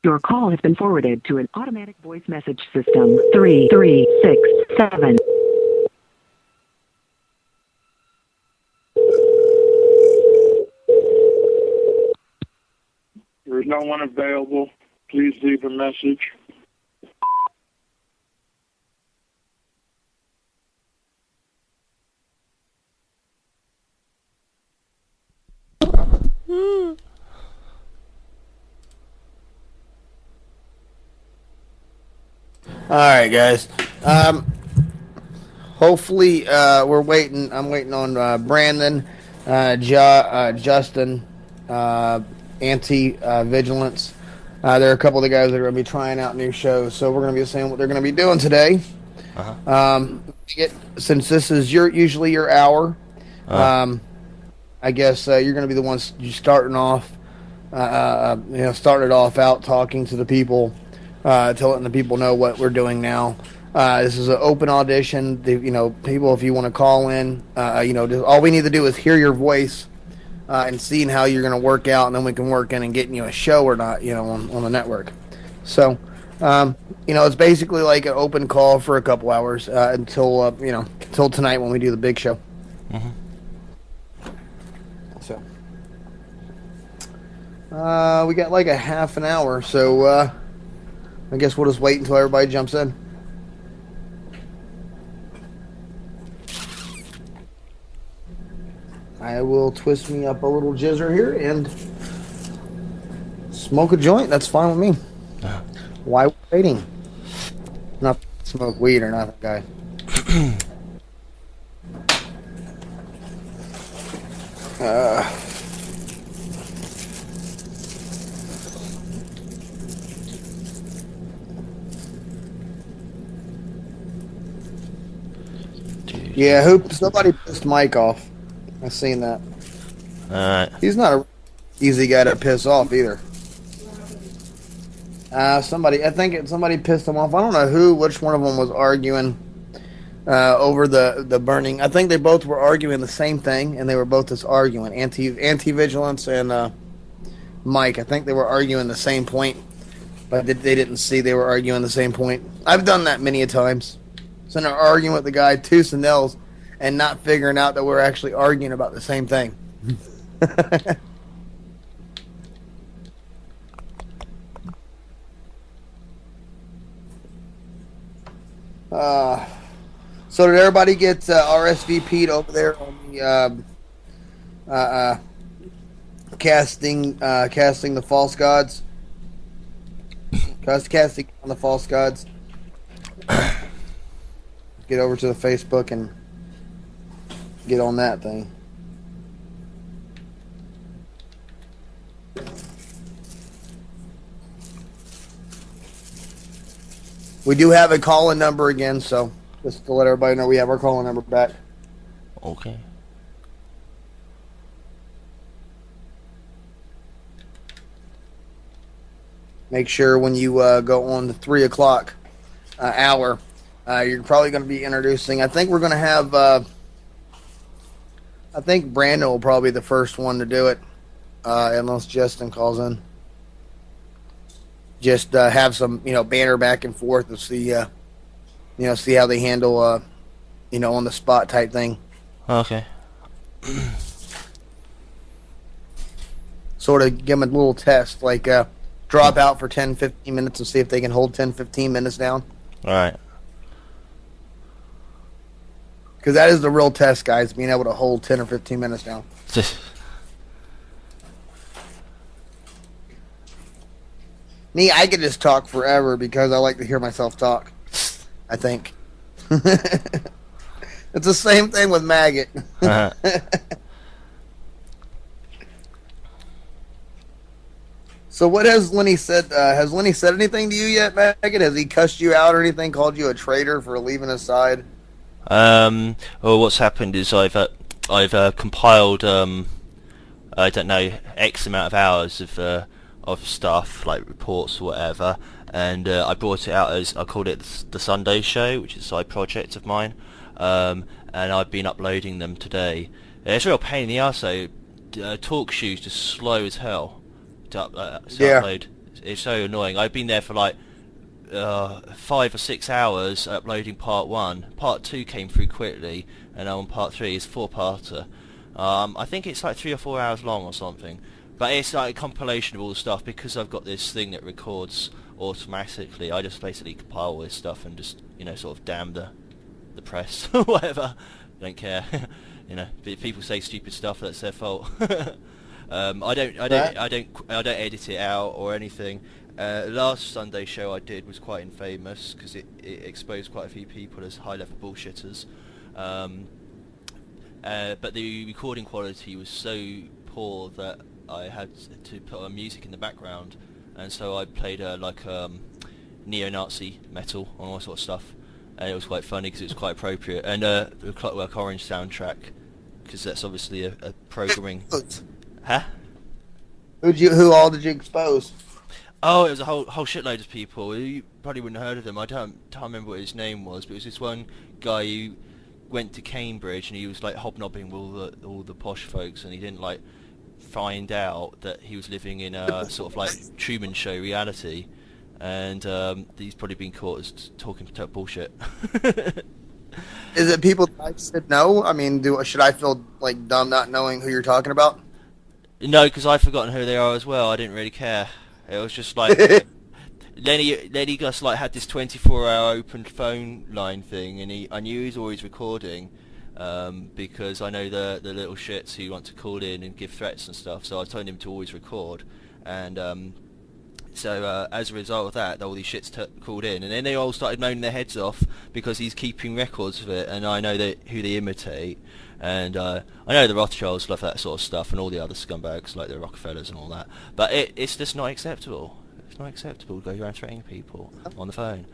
Your call has been forwarded to an automatic voice message system. 3367. There's no one available. Please leave a message. All right, guys. Hopefully, we're waiting. I'm waiting on Brandon, Justin, Anti-Vigilance. There are a couple of the guys that are going to be trying out new shows, so we're going to be saying what they're going to be doing today. Since this is usually your hour, I guess you're going to be the ones starting off. Starting it off out talking to the people, letting the people know what we're doing now. This is an open audition. People, if you want to call in, all we need to do is hear your voice and seeing how you're going to work out, and then we can work in and getting you a show or not, on the network. So, it's basically like an open call for a couple hours until tonight when we do the big show. Mm-hmm. So, we got like a half an hour, so I guess we'll just wait until everybody jumps in. I will twist me up a little jizzer here and smoke a joint. That's fine with me. Why waiting? Not smoke weed or nothing, guy. Yeah, somebody pissed Mike off. I seen that. Alright. He's not a easy guy to piss off either. Somebody pissed him off. I don't know which one of them was arguing over the burning. I think they both were arguing the same thing, and they were both just arguing. Anti-Vigilance and Mike. I think they were arguing the same point, but they didn't see they were arguing the same point. I've done that many a times. So they're arguing with the guy tooth and nails and not figuring out that we're actually arguing about the same thing. So did everybody get RSVP'd over there on the casting the false gods? Casting on the false gods. Get over to the Facebook and get on that thing. We do have a call-in number again, so just to let everybody know we have our call-in number back. Okay. Make sure when you go on the 3 o'clock hour, you're probably going to be introducing. I think we're going to have. I think Brandon will probably be the first one to do it, unless Justin calls in. Just have some, banter back and forth and see, see how they handle, on the spot type thing. Okay. Sort of give them a little test, like drop out for 10, 15 minutes and see if they can hold 10, 15 minutes down. All right. Because that is the real test, guys, being able to hold 10 or 15 minutes down. Me, I could just talk forever because I like to hear myself talk, I think. It's the same thing with Maggot. Uh-huh. So what has Lenny said? Has Lenny said anything to you yet, Maggot? Has he cussed you out or anything, called you a traitor for leaving his side? Well, what's happened is I've compiled I don't know, X amount of hours of stuff like reports or whatever, and I brought it out as I called it the Sunday Show, which is a side project of mine, and I've been uploading them today. It's a real pain in the arse though. TalkShoe's just slow as hell to upload. It's so annoying. I've been there for like 5 or 6 hours uploading part 1. Part 2 came through quickly, and now on part 3 is 4-parter. I think it's like 3 or 4 hours long or something. But it's like a compilation of all the stuff, because I've got this thing that records automatically. I just basically compile all this stuff and just, sort of damn the press or whatever. Don't care. If people say stupid stuff, that's their fault. I don't edit it out or anything. Last Sunday show I did was quite infamous because it exposed quite a few people as high-level bullshitters. But the recording quality was so poor that I had to put on music in the background, and so I played neo-Nazi metal and all sort of stuff, and it was quite funny because it was quite appropriate. And the Clockwork Orange soundtrack, because that's obviously a programming. Huh? Who all did you expose? Oh, it was a whole shitload of people. You probably wouldn't have heard of them. I don't remember what his name was, but it was this one guy who went to Cambridge and he was like hobnobbing with all the posh folks, and he didn't like find out that he was living in a sort of like Truman Show reality, and he's probably been caught as talking bullshit. Is it people that I should know? I mean, should I feel like dumb not knowing who you're talking about? No, because I've forgotten who they are as well. I didn't really care. It was just like Lenny just like had this 24-hour open phone line thing, and I knew he was always recording, because I know the little shits who want to call in and give threats and stuff. So I told him to always record, and so as a result of that, all these shits called in, and then they all started moaning their heads off because he's keeping records of it, and I know who they imitate. And I know the Rothschilds love that sort of stuff, and all the other scumbags like the Rockefellers and all that. But it's just not acceptable. It's not acceptable to go around threatening people on the phone,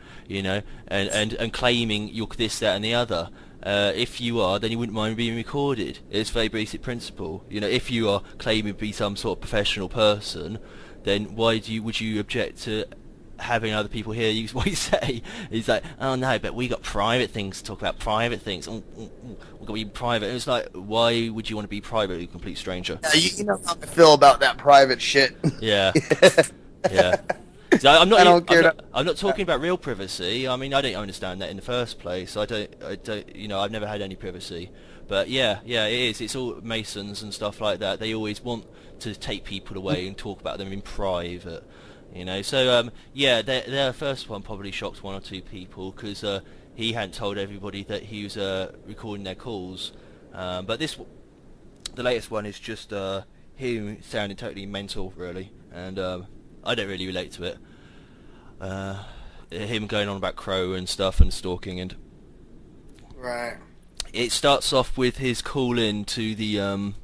and claiming you're this, that, and the other. If you are, then you wouldn't mind being recorded. It's a very basic principle. If you are claiming to be some sort of professional person, then why would you object to having other people hear you what you say? He's like, oh no, but we got private things to talk about, private things. We're gonna be private. And it's like, why would you want to be private with a complete stranger? You know how I feel about that private shit. Yeah, yeah. So I'm not talking about real privacy. I mean, I don't understand that in the first place. I don't. I've never had any privacy. But yeah, it is. It's all Masons and stuff like that. They always want to take people away and talk about them in private. So their first one probably shocked 1 or 2 people because he hadn't told everybody that he was recording their calls. But the latest one is just him sounding totally mental, really, and I don't really relate to it. Him going on about Crow and stuff and stalking, and right. It starts off with his call in to the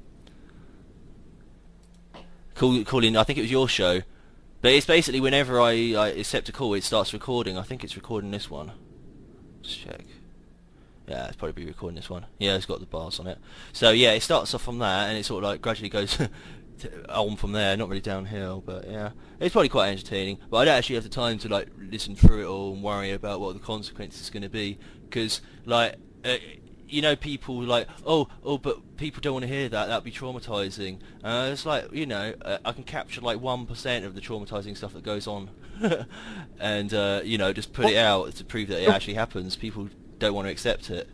call in. I think it was your show. But it's basically whenever I accept a call, it starts recording. I think it's recording this one. Let's check. Yeah, it's probably recording this one. Yeah, it's got the bars on it. So yeah, it starts off from that, and it sort of like gradually goes on from there. Not really downhill, but yeah, it's probably quite entertaining. But I don't actually have the time to like listen through it all and worry about what the consequences is going to be, because like. People like, oh, but people don't want to hear that. That'd be traumatizing. It's like, I can capture like 1% of the traumatizing stuff that goes on, and just put it out to prove that it actually happens. People don't want to accept it.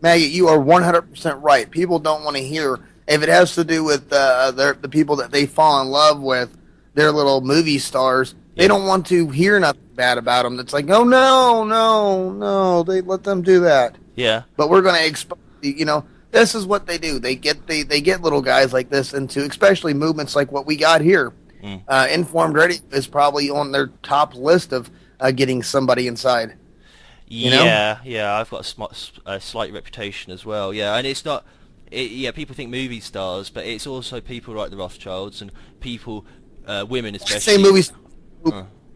Maggot, you are 100% right. People don't want to hear if it has to do with the people that they fall in love with, their little movie stars. They don't want to hear nothing bad about them. It's like, oh no, they let them do that. Yeah. But we're going to expose, this is what they do. They get little guys like this into, especially movements like what we got here. Informed Radio is probably on their top list of getting somebody inside. Yeah, I've got a slight reputation as well. Yeah, and it's not, people think movie stars, but it's also people like the Rothschilds and people, women especially. Say movie stars.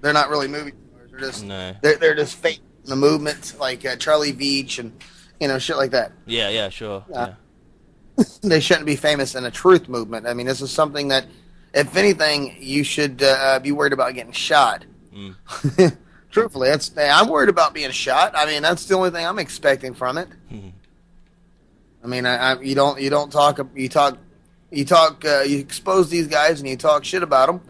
They're not really movie stars. They're just, they're just fake. The movement, like Charlie Veach and shit like that. Yeah, sure. They shouldn't be famous in a truth movement. I mean, this is something that, if anything, you should be worried about getting shot. Truthfully, I'm worried about being shot. I mean, that's the only thing I'm expecting from it. I mean, you expose these guys and you talk shit about them.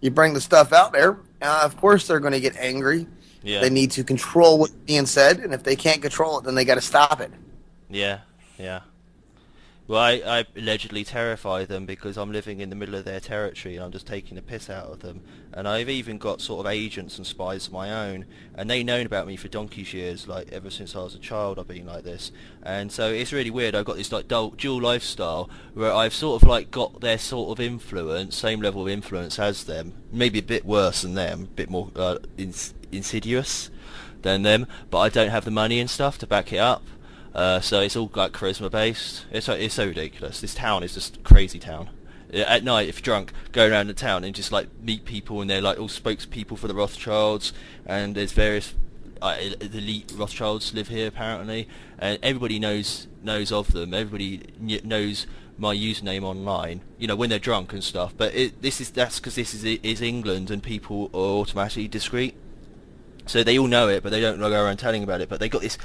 You bring the stuff out there, of course they're going to get angry. Yeah. They need to control what's being said, and if they can't control it, then they got to stop it. Yeah. Yeah. Well, I allegedly terrify them because I'm living in the middle of their territory and I'm just taking the piss out of them. And I've even got sort of agents and spies of my own, and they've known about me for donkey's years, like ever since I was a child I've been like this. And so it's really weird, I've got this like dual lifestyle where I've sort of like got their sort of influence, same level of influence as them, maybe a bit worse than them, a bit more insidious than them, but I don't have the money and stuff to back it up. So it's all like charisma based. It's so ridiculous. This town is just a crazy town. At night, if you're drunk, go around the town and just like meet people, and they're like all spokespeople for the Rothschilds, and there's various elite Rothschilds live here apparently, and everybody knows of them. Everybody knows my username online. You know, when they're drunk and stuff. But that's because this is England, and people are automatically discreet. So they all know it, but they don't go around telling about it. But they got this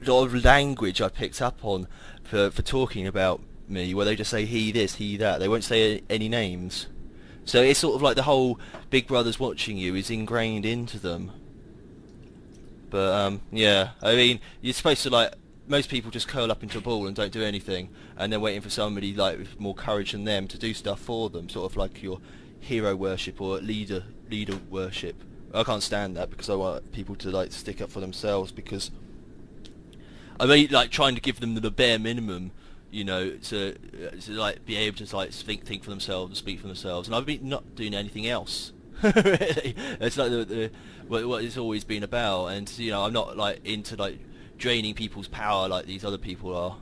lot of language I picked up on for talking about me, where they just say he this, he that. They won't say any names. So it's sort of like the whole Big Brother's watching you is ingrained into them. But yeah, I mean, you're supposed to like, most people just curl up into a ball and don't do anything, and they're waiting for somebody like with more courage than them to do stuff for them, sort of like your hero worship or leader worship. I can't stand that because I want people to like stick up for themselves, because I mean, like trying to give them the bare minimum, you know, to like be able to like think for themselves and speak for themselves. And I've been not doing anything else. Really, it's like what it's always been about. And you know, I'm not like into like draining people's power like these other people are,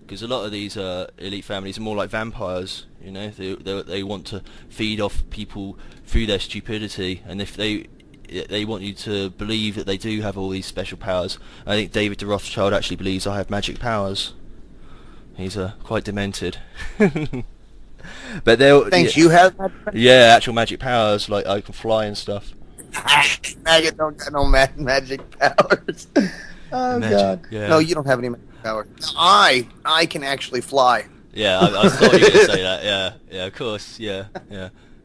because a lot of these elite families are more like vampires. You know, they want to feed off people through their stupidity, and if they want you to believe that they do have all these special powers. I think David the Rothschild actually believes I have magic powers. He's quite demented. But they'll Thanks, you have yeah, actual magic powers, like I can fly and stuff. Maggot don't got no magic powers. Oh Magic, God! yeah. No, you don't have any magic powers. I can actually fly. Yeah, I thought you were going to say that. Yeah, of course. Yeah.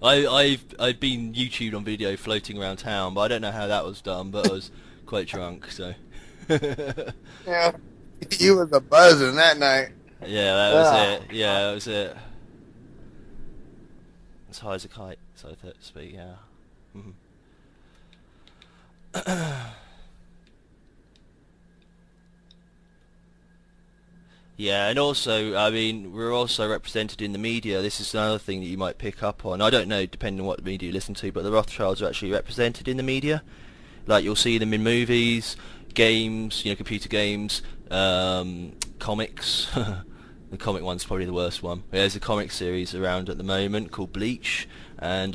I've been YouTubed on video floating around town, but I don't know how that was done. But I was quite drunk, so. Yeah, you was a buzzing that night. Yeah, that was it. Yeah, that was it. As high as a kite, so to speak. Yeah. Yeah, and also, I mean, we're also represented in the media. This is another thing that you might pick up on. I don't know, depending on what media you listen to, but the Rothschilds are actually represented in the media. Like, you'll see them in movies, games, you know, computer games, comics. The comic one's probably the worst one. There's a comic series around at the moment called Bleach, and,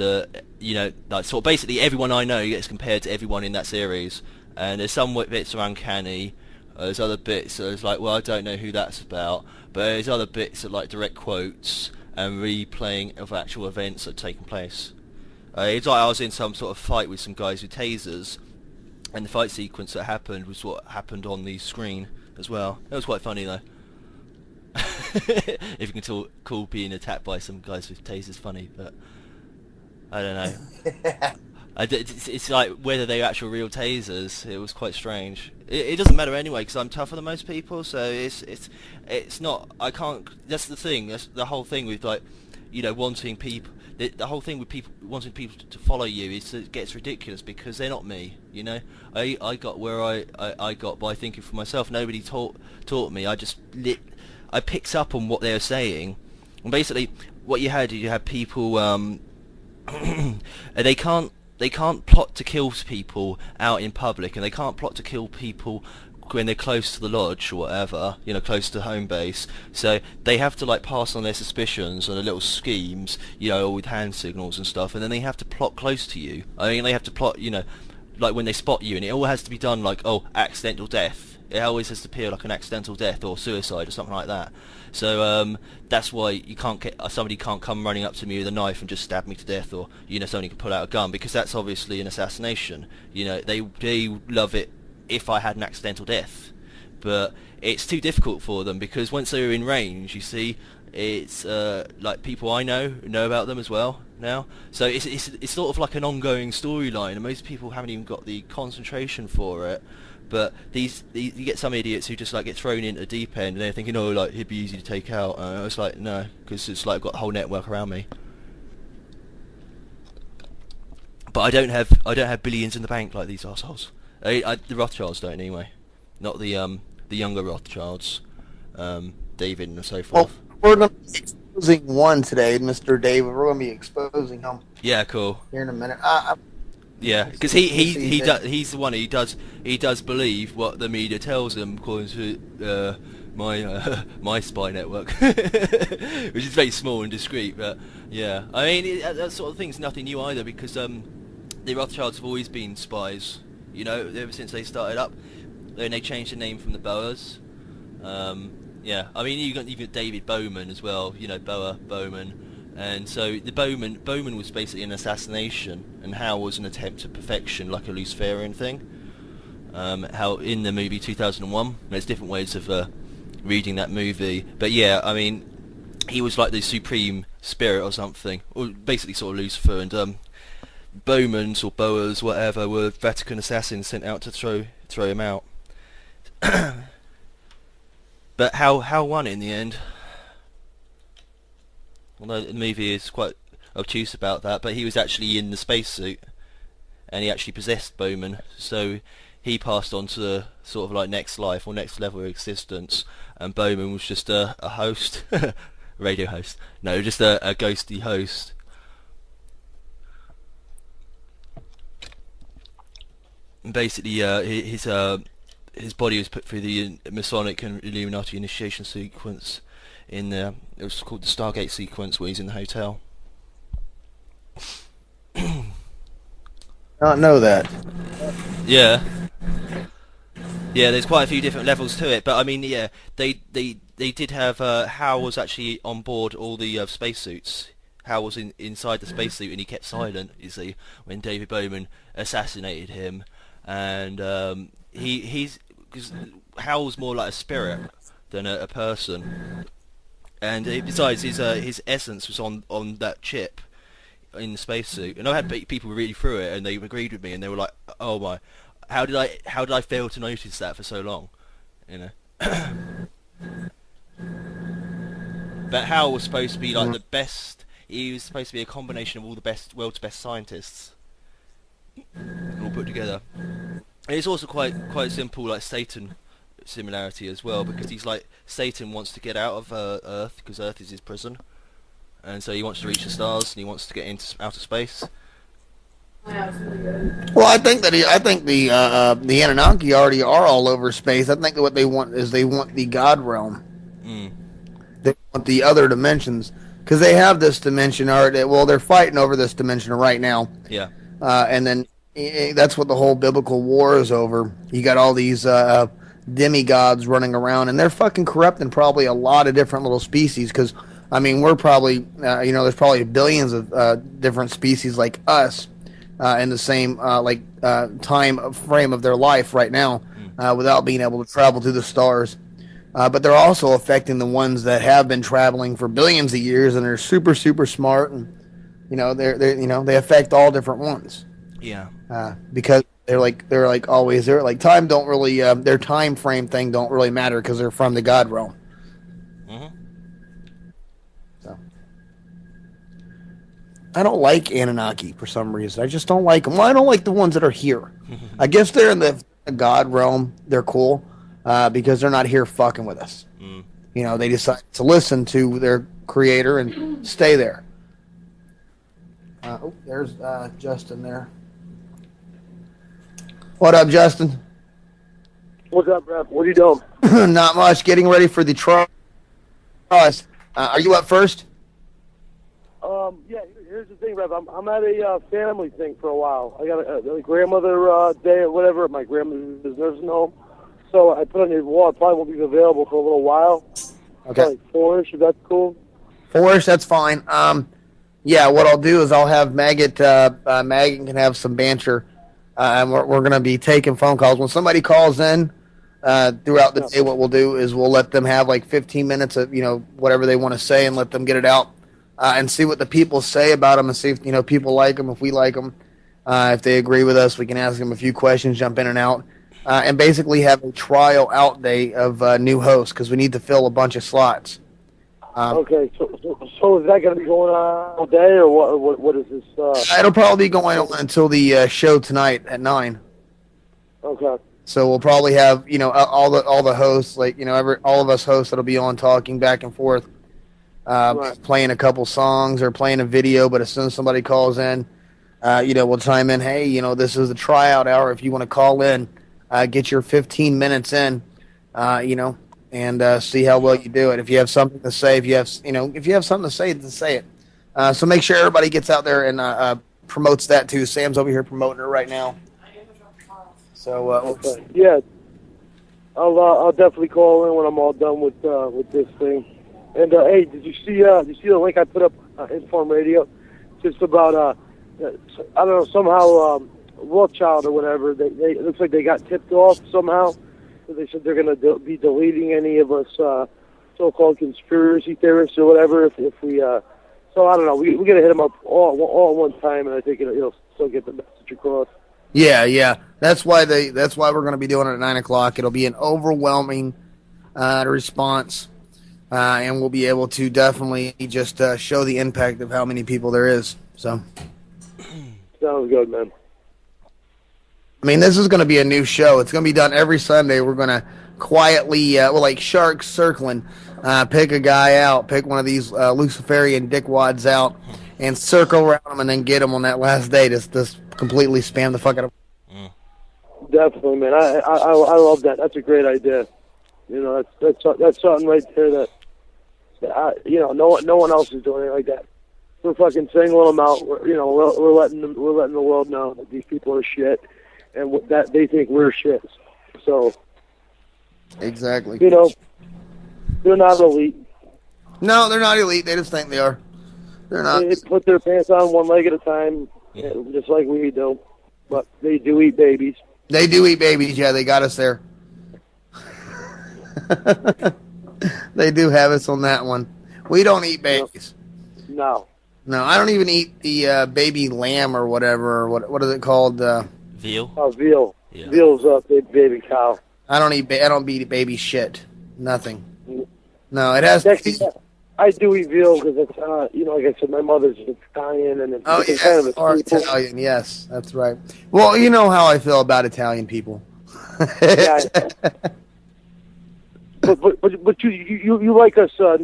you know, like, sort of basically everyone I know gets compared to everyone in that series. And there's some bits are uncanny. There's other bits that it's like, well, I don't know who that's about, but there's other bits that like direct quotes and replaying of actual events that have taken place. It's like I was in some sort of fight with some guys with tasers, and the fight sequence that happened was what happened on the screen as well. It was quite funny though. If you can call being attacked by some guys with tasers funny, but I don't know. It's like whether they're actual real tasers. It was quite strange. It doesn't matter anyway because I'm tougher than most people. So it's not. I can't. That's the thing. That's the whole thing with like, you know, wanting people. The whole thing with people wanting people to follow you is it gets ridiculous because they're not me. You know, I got where I got by thinking for myself. Nobody taught me. I picked up on what they were saying, and basically what you had people. They can't plot to kill people out in public, and they can't plot to kill people when they're close to the lodge or whatever, you know, close to home base. So they have to like pass on their suspicions and their little schemes, you know, with hand signals and stuff, and then they have to plot close to you. I mean, they have to plot, you know, like when they spot you, and it all has to be done like, oh, accidental death. It always has to appear like an accidental death or suicide or something like that. So that's why you can't get somebody can't come running up to me with a knife and just stab me to death, or you know, somebody can pull out a gun, because that's obviously an assassination. You know, they love it if I had an accidental death, but it's too difficult for them because once they're in range, you see, it's like people I know about them as well now. So it's sort of like an ongoing storyline, and most people haven't even got the concentration for it. But you get some idiots who just like get thrown into the deep end, and they're thinking, oh, like he'd be easy to take out. It's like no, because it's like I've got the whole network around me. But I don't have billions in the bank like these assholes. The Rothschilds don't anyway. Not the younger Rothschilds, David and so forth. Well, we're going to be exposing one today, Mr. David. We're going to be exposing him. Yeah, cool. Here in a minute. Yeah, because he's the one he does believe what the media tells him according to my spy network, which is very small and discreet. But yeah, I mean that sort of thing's nothing new either because the Rothschilds have always been spies. You know, ever since they started up. Then they changed the name from the Boers. Yeah, I mean you got even David Bowman as well. You know, Bowman, and so the Bowman was basically an assassination, and Hal was an attempt at perfection, like a Luciferian thing. How in the movie 2001, there's different ways of reading that movie, but yeah, I mean he was like the supreme spirit or something, or basically sort of Lucifer, and Bowmans or Boers, whatever, were Vatican assassins sent out to throw him out. But Hal won in the end. Although the movie is quite obtuse about that, but he was actually in the spacesuit, and he actually possessed Bowman, so he passed on to the sort of like next life or next level of existence, and Bowman was just a host, radio host. No, just a ghosty host. And basically, his body was put through the Masonic and Illuminati initiation sequence in it was called the Stargate sequence, where he's in the hotel. Not know that. Yeah, there's quite a few different levels to it, but I mean, yeah, they did have Hal was actually on board all the spacesuits. Hal was inside the spacesuit, and he kept silent, you see, when David Bowman assassinated him. And he's because Hal's more like a spirit than a person, and besides his essence was on that chip in the spacesuit. And I had people read through it, and they agreed with me, and they were like, "Oh my, how did I fail to notice that for so long?" You know. But Hal was supposed to be like the best. He was supposed to be a combination of all the world's best scientists, all put together. And it's also quite simple, like Satan similarity as well, because he's like Satan wants to get out of Earth because Earth is his prison, and so he wants to reach the stars and he wants to get into outer space. Well, I think the Anunnaki already are all over space. I think that what they want is the God realm. They want the other dimensions because they have this dimension already. Well, they're fighting over this dimension right now. Yeah. And then that's what the whole biblical war is over. You got all these demigods running around, and they're fucking corrupting probably a lot of different little species. Because I mean, we're probably there's probably billions of different species like us in the same time frame of their life right now, without being able to travel to the stars. But they're also affecting the ones that have been traveling for billions of years, and they're super smart, and they affect all different ones. Yeah. Because they're like time don't really their time frame thing don't really matter because they're from the God realm. Mm-hmm. So I don't like Anunnaki for some reason. I just don't like them. Well, I don't like the ones that are here. I guess they're in the God realm. They're cool because they're not here fucking with us. They decide to listen to their creator and stay there. There's Justin there. What up, Justin? What's up, Rep? What are you doing? Not much. Getting ready for the trial. Are you up first? Yeah. Here's the thing, Rep. I'm at a family thing for a while. I got a grandmother day or whatever at my grandmother's nursing home. So I put on your wall. I probably won't be available for a little while. Okay. Like 4-ish, if that's cool. 4-ish, that's fine. Yeah. What I'll do is I'll have Maggot. Maggot can have some banter. And we're going to be taking phone calls. When somebody calls in, throughout the day, what we'll do is we'll let them have like 15 minutes of, whatever they want to say and let them get it out and see what the people say about them and see if, people like them, if we like them. If they agree with us, we can ask them a few questions, jump in and out, and basically have a trial out day of new hosts because we need to fill a bunch of slots. Okay, so is that going to be going on all day, or what is this? It'll probably be going on until the show tonight at 9. Okay. So we'll probably have, all the hosts, like, all of us hosts that'll be on talking back and forth, Right. playing a couple songs or playing a video. But as soon as somebody calls in, we'll chime in. Hey, this is the tryout hour. If you want to call in, get your 15 minutes in, and see how well you do it. If you have something to say, if you have something to say it. So make sure everybody gets out there and promotes that too. Sam's over here promoting it right now. So Okay. Yeah, I'll definitely call in when I'm all done with this thing. And hey, did you see the link I put up Inform Radio? Just about I don't know, somehow Rothschild or whatever. They it looks like they got tipped off somehow. So they said they're going to be deleting any of us so-called conspiracy theorists or whatever if we. So I don't know. We got to hit them up all at one time, and I think it'll still get the message across. Yeah. That's why we're going to be doing it at 9 o'clock. It'll be an overwhelming response, and we'll be able to definitely just show the impact of how many people there is. So Sounds good, man. I mean, this is going to be a new show. It's going to be done every Sunday. We're going to quietly, like sharks circling, pick a guy out, pick one of these Luciferian dickwads out, and circle around them, and then get them on that last day. Just completely spam the fuck out of them. Definitely, man. I love that. That's a great idea. That's something right there that no one else is doing it like that. We're fucking singling them out. We're letting the world know that these people are shit, and that they think we're shit. So Exactly. They're not elite. No, they're not elite. They just think they are. They're not. They put their pants on one leg at a time, just like we do. But they do eat babies. They do eat babies. Yeah, they got us there. They do have us on that one. We don't eat babies. No. No, I don't even eat the baby lamb or whatever. Or what is it called? Veal. Oh, veal. Yeah. Veal's a baby cow. I don't eat. I don't eat baby shit. Nothing. No, it has. Actually, I do eat veal because it's like I said, my mother's Italian, and it's kind of a staple. Italian. Yes, that's right. Well, you know how I feel about Italian people. Yeah. But you like us up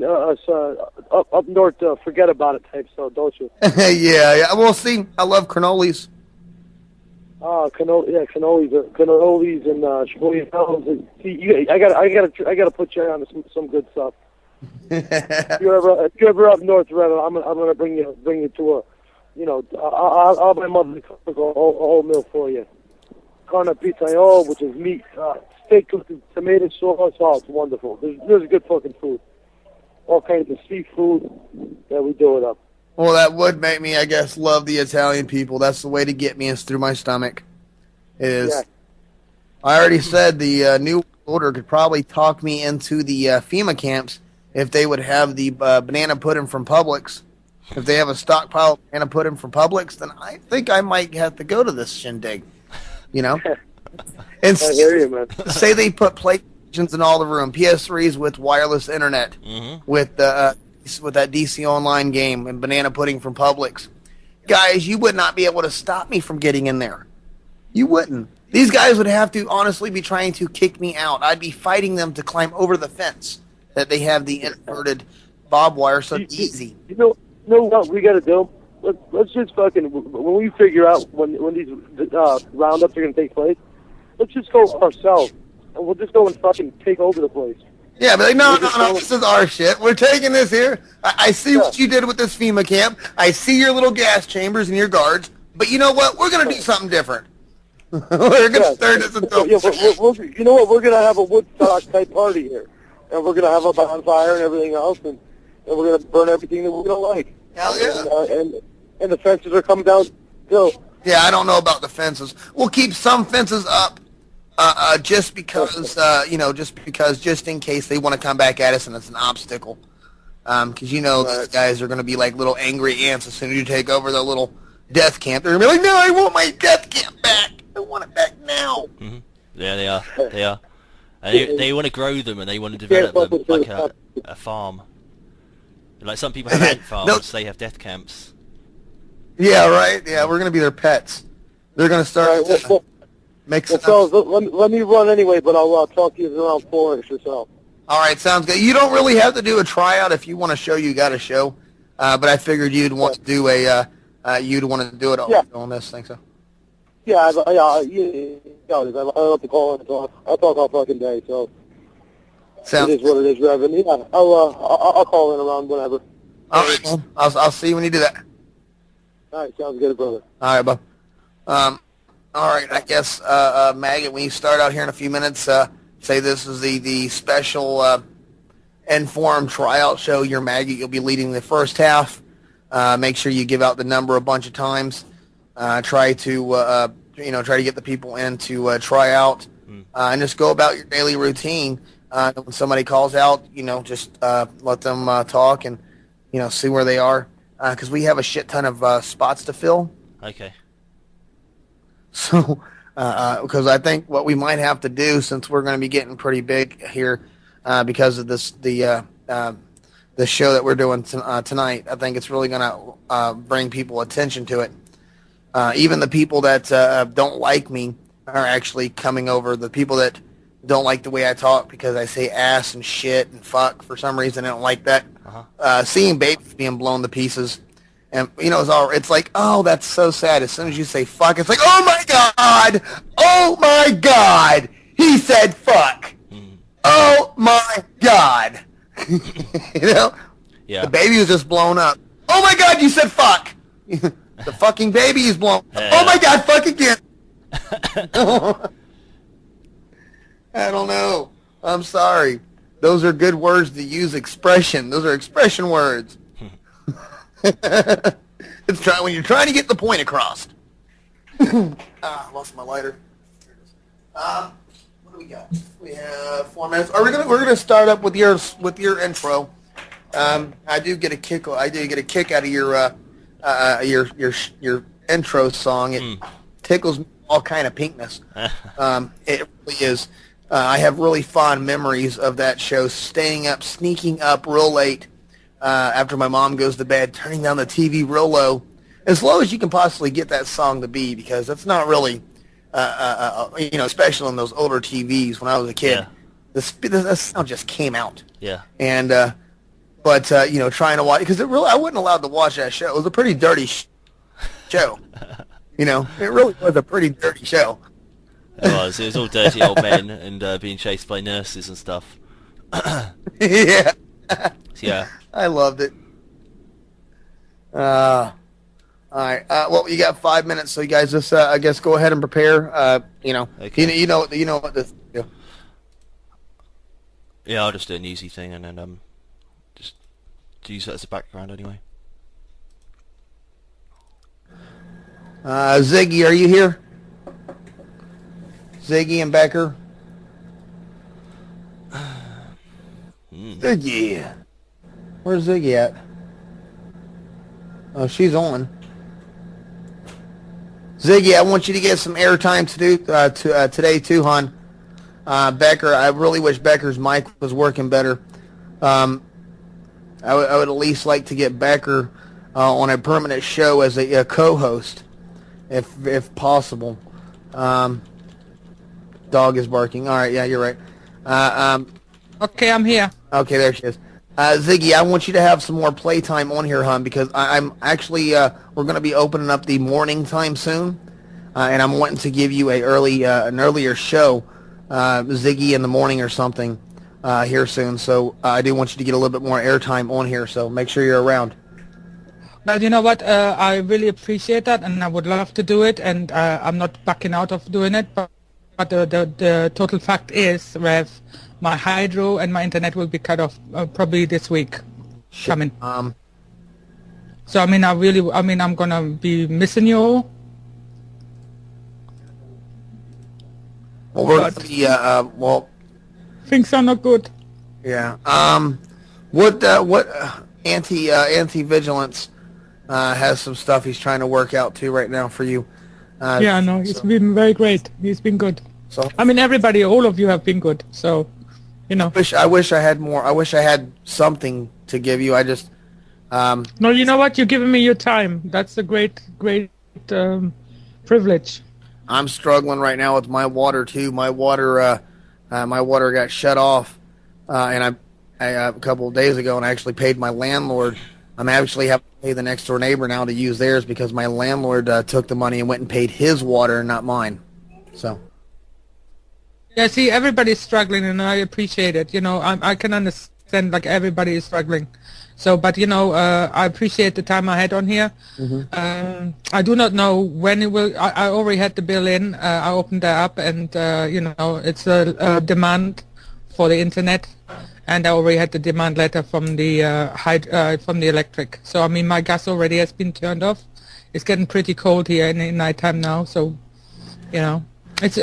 north, forget about it type, so don't you? yeah. Well, see, I love cannolis. Cannolis and Schmoyels. See, I gotta put you on some good stuff. If you're ever up north, Rev, I'm gonna bring you to I'll my mother cook a whole meal for you. Carne pizzaiolo, which is meat, steak with tomato sauce. Oh, it's wonderful. There's good fucking food. All kinds of seafood that we do it up. Well, that would make me, I guess, love the Italian people. That's the way to get me. Is through my stomach. It is. Yeah. I already said the New Order could probably talk me into the FEMA camps if they would have the banana pudding from Publix. If they have a stockpile of banana pudding from Publix, then I think I might have to go to this shindig. And I hear you, man. say they put PlayStations in all the room, PS3s with wireless internet, with that DC Online game and banana pudding from Publix. Guys, you would not be able to stop me from getting in there. You wouldn't. These guys would have to honestly be trying to kick me out. I'd be fighting them to climb over the fence that they have the inverted barbed wire so easy. You know what we got to do? Let's just fucking, when we figure out when these roundups are going to take place, let's just go ourselves, and we'll just go and fucking take over the place. Yeah, but no, this is our shit. We're taking this here. I see what you did with this FEMA camp. I see your little gas chambers and your guards. But you know what? We're going to do something different. We're going to turn this into... Yeah, but you know what? We're going to have a Woodstock-type party here. And we're going to have a bonfire and everything else, and we're going to burn everything that we don't like. Hell yeah. And the fences are coming down still. Yeah, I don't know about the fences. We'll keep some fences up just because, just in case they want to come back at us and it's an obstacle. Because these guys are going to be like little angry ants as soon as you take over their little death camp. They're going to be like, no, I want my death camp back. I want it back now. Mm-hmm. Yeah, they are. They are. And they want to grow them and they want to develop them like a farm. Like some people have ant farms, they have death camps. Yeah, right. Yeah, we're going to be their pets. They're going to start make sense. So let me run anyway, but I'll talk to you around 4-ish or so. All right, sounds good. You don't really have to do a tryout. If you want to show, you got to show. But I figured you'd want to do you'd want to do it on this thing. So. Yeah, I love to call and talk. I'll talk all fucking day. So. It is what it is, Reverend. Yeah, I'll call in around whenever. All right, well, I'll see you when you do that. All right, sounds good, brother. All right, bub. All right, I guess Maggot, when you start out here in a few minutes, say this is the special informed tryout show. You're Maggot. You'll be leading the first half. Make sure you give out the number a bunch of times. Try to get the people in to try out, and just go about your daily routine. When somebody calls out, just let them talk and see where they are, because we have a shit ton of spots to fill. Okay. So, because I think what we might have to do, since we're going to be getting pretty big here, because of the show that we're doing tonight, I think it's really going to bring people attention to it. Even the people that don't like me are actually coming over. The people that don't like the way I talk because I say ass and shit and fuck for some reason, I don't like that. Seeing babies being blown to pieces. And, it's like, oh, that's so sad. As soon as you say fuck, it's like, oh, my God. Oh, my God. He said fuck. Oh, my God. Yeah. The baby was just blown up. Oh, my God, you said fuck. The fucking baby is blown. Oh, my God, fuck again. I don't know. I'm sorry. Those are good words to use expression. Those are expression words. It's when you're trying to get the point across. I lost my lighter. What do we got? We have 4 minutes. We're gonna start up with your intro. I do get a kick out of your intro song. It tickles me all kind of pinkness. It really is. I have really fond memories of that show, sneaking up real late after my mom goes to bed, turning down the TV real low as you can possibly get that song to be, because that's not really, especially on those older TVs when I was a kid. Yeah. The sound just came out. Yeah. And, trying to watch, because I wasn't allowed to watch that show. It was a pretty dirty show. It really was a pretty dirty show. It was all dirty old men and being chased by nurses and stuff. Yeah. Yeah. I loved it. All right. Well, you got 5 minutes, so you guys just, I guess, go ahead and prepare. Okay. You know what this. Yeah, I'll just do an easy thing and then just use that as a background anyway. Ziggy, are you here? Ziggy and Becker. Ziggy. Where's Ziggy at? Oh, she's on. Ziggy, I want you to get some airtime today too, hon. Becker, I really wish Becker's mic was working better. I would at least like to get Becker on a permanent show as a co-host, if possible. Dog is barking. All right, yeah, you're right. Okay, I'm here. Okay, there she is. Ziggy, I want you to have some more playtime on here, hon, because I'm actually, we're going to be opening up the morning time soon, and I'm wanting to give you an earlier show, Ziggy in the morning or something, here soon. So I do want you to get a little bit more airtime on here, so make sure you're around. Well, you know what? I really appreciate that, and I would love to do it, and I'm not backing out of doing it, but the total fact is, Rev, my hydro and my internet will be cut off probably this week. Coming. So I'm gonna be missing you all. Well, we're But gonna be well, things are not good. yeah. What anti-vigilance has some stuff he's trying to work out too right now for you. Yeah, no, he's been very great. He's been good. So I mean, everybody, all of you have been good. So, you know. I wish I had more. I wish I had something to give you. I just No, you know what? You're giving me your time. That's a great privilege. I'm struggling right now with my water too. My water got shut off, and I a couple of days ago, and I actually paid my landlord. I'm actually having to pay the next door neighbor now to use theirs because my landlord took the money and went and paid his water, not mine. So. Yeah, see, everybody's struggling, and I appreciate it. You know, I can understand, like, everybody is struggling. So, but, you know, I appreciate the time I had on here. I do not know when it will. I already had the bill in. I opened that up, and, you know, it's a demand for the internet. And I already had the demand letter from the electric. So, I mean, my gas already has been turned off. It's getting pretty cold here in nighttime now, so, you know. It's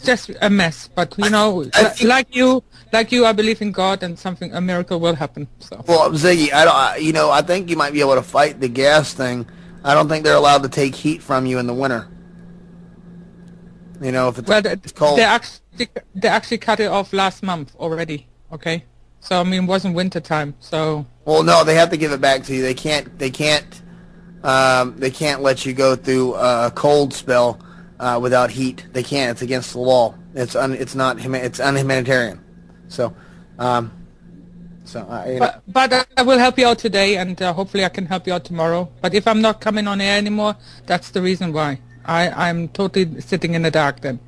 just a mess, but you know, like you, I believe in God, and a miracle will happen. So. Well, Ziggy, I think you might be able to fight the gas thing. I don't think they're allowed to take heat from you in the winter. You know, if it's cold. They actually cut it off last month already. Okay, so I mean, it wasn't winter time, so. Well, no, they have to give it back to you. They can't let you go through a cold spell. Without heat, they can't. It's against the law. It's unhumanitarian. So, But I will help you out today, and hopefully I can help you out tomorrow. But if I'm not coming on air anymore, that's the reason why. I'm totally sitting in the dark then,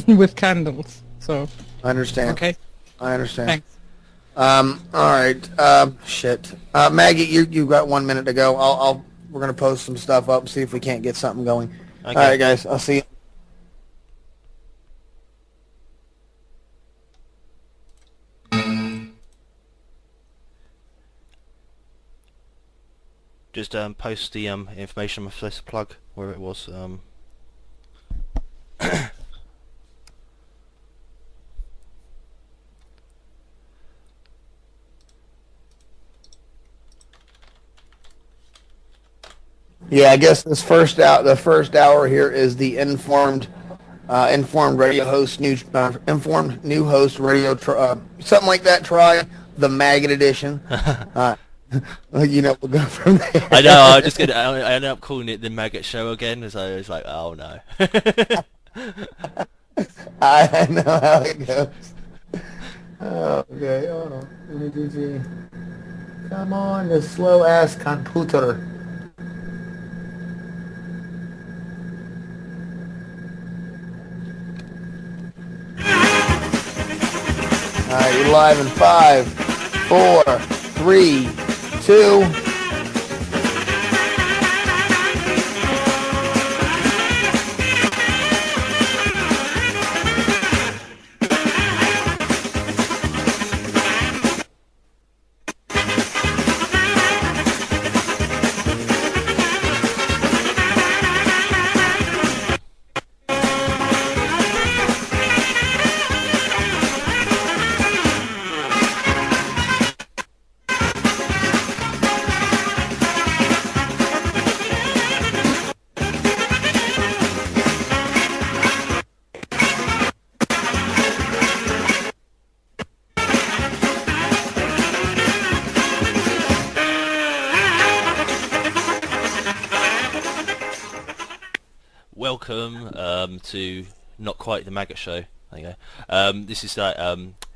with candles. So. I understand. Okay. I understand. Thanks. All right. Shit. Maggie, you got 1 minute to go. We're gonna post some stuff up, see if we can't get something going. Okay. All right, guys. I'll see you. Just post the information I'm supposed to plug where it was. Yeah, I guess the first hour here is the informed radio host, informed new host radio, something like that. Try the Maggot edition. You know, we'll go from there. I know. I ended up calling it the Maggot Show again, as I was like, oh no. I know how it goes. Oh, okay, hold on. Come on, the slow ass computer. All right, you're live in 5, 4, 3, 2. Welcome to not quite the Maggot Show. There you go. This is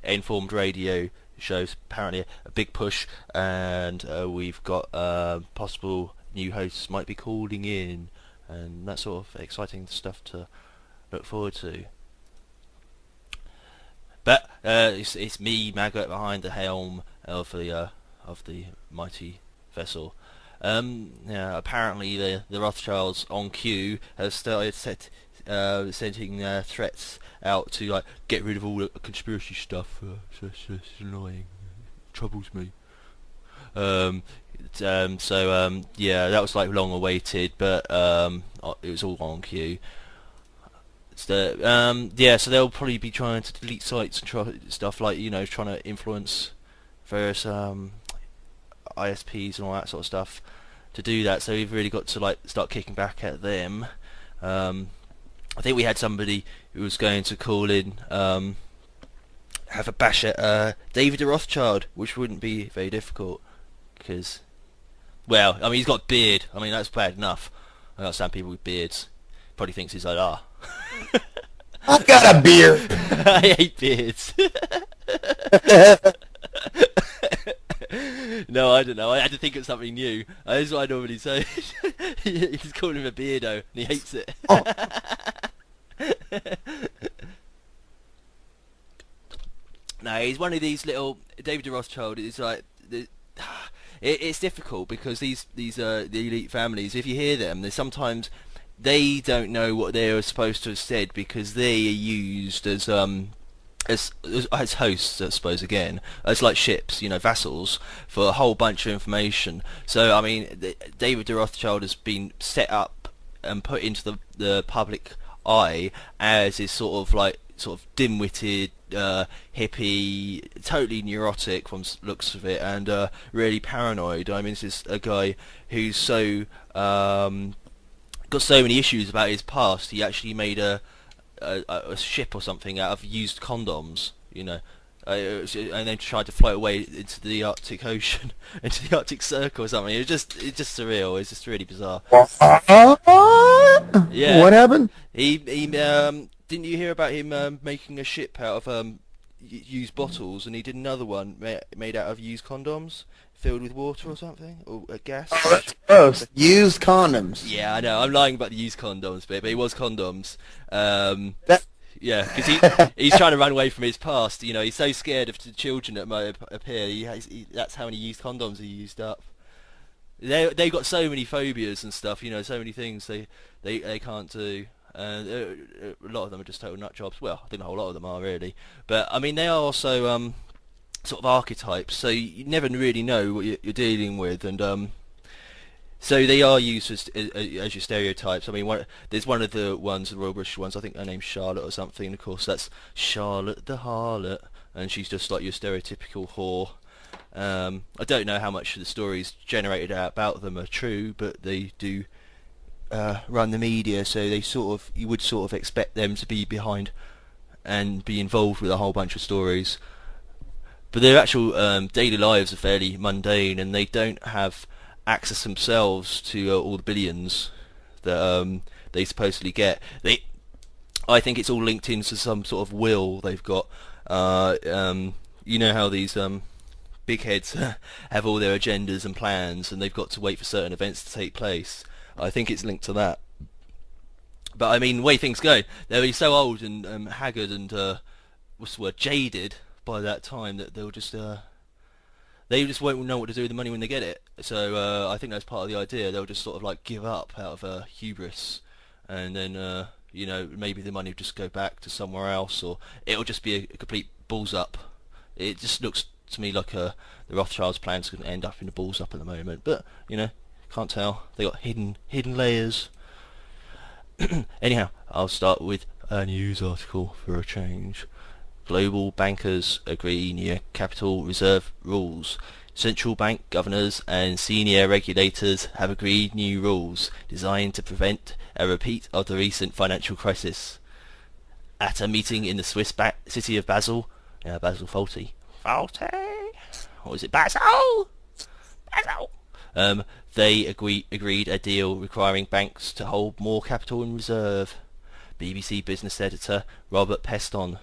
informed radio shows. Apparently a big push, and we've got possible new hosts might be calling in, and that sort of exciting stuff to look forward to. But it's me, Maggot, behind the helm of the mighty vessel. Apparently the Rothschilds on cue have started sending threats out to like get rid of all the conspiracy stuff. It's annoying. It troubles me. Yeah, that was like long awaited, but it was all on cue. So so they'll probably be trying to delete sites and try stuff like trying to influence various ISPs and all that sort of stuff to do that. So we've really got to like start kicking back at them. I think we had somebody who was going to call in, have a bash at David de Rothschild, which wouldn't be very difficult because, well, I mean he's got a beard. I mean that's bad enough. I understand people with beards. Probably thinks he's like, I've got a beard. I hate beards. No, I don't know. I had to think of something new. That's what I normally say. He's calling him a beardo, and he hates it. Oh. No, he's one of these little. David de Rothschild is like. It's difficult because these the elite families. If you hear them, they sometimes they don't know what they are supposed to have said because they are used as hosts, I suppose, again, as like ships, vassals for a whole bunch of information. So, I mean, David de Rothschild has been set up and put into the public eye as this sort of dim-witted, hippie, totally neurotic from looks of it, and really paranoid. I mean, this is a guy who's so got so many issues about his past. He actually made a ship or something out of used condoms, and then tried to float away into the Arctic Ocean, into the Arctic Circle or something. It's just surreal. It's just really bizarre. Yeah. What happened? He didn't you hear about him making a ship out of used bottles, and he did another one made out of used condoms filled with water or something, or gas. Oh, that's gross. Used condoms. Yeah, I know. I'm lying about the used condoms bit, but it was condoms. Yeah, because he's trying to run away from his past. He's so scared of the children that might appear. That's how many used condoms he used up. They've got so many phobias and stuff. So many things they can't do. A lot of them are just total nut jobs. Well, I think a whole lot of them are really. But I mean, they are also sort of archetypes, so you never really know what you're dealing with, and so they are used as your stereotypes. I mean, there's one of the ones, the Royal British ones, I think her name's Charlotte or something, and of course that's Charlotte the Harlot, and she's just like your stereotypical whore. I don't know how much of the stories generated out about them are true, but they do run the media, so you would sort of expect them to be behind and be involved with a whole bunch of stories. But their actual daily lives are fairly mundane, and they don't have access themselves to all the billions that they supposedly get. I think it's all linked into some sort of will they've got. You know how these big heads have all their agendas and plans, and they've got to wait for certain events to take place. I think it's linked to that. But I mean, the way things go, they'll be so old and haggard and what's the word, jaded by that time that they just won't know what to do with the money when they get it. So I think that's part of the idea. They'll just sort of like give up out of hubris, and then maybe the money will just go back to somewhere else, or it'll just be a complete balls up. It just looks to me like the Rothschilds' plans could end up in a balls up at the moment, but can't tell. They got hidden layers. Anyhow, I'll start with a news article for a change. Global bankers agree new capital reserve rules. Central bank governors and senior regulators have agreed new rules designed to prevent a repeat of the recent financial crisis. At a meeting in the Swiss city of Basel, Basel Faulty, or is it Basel? They agreed a deal requiring banks to hold more capital in reserve. BBC business editor Robert Peston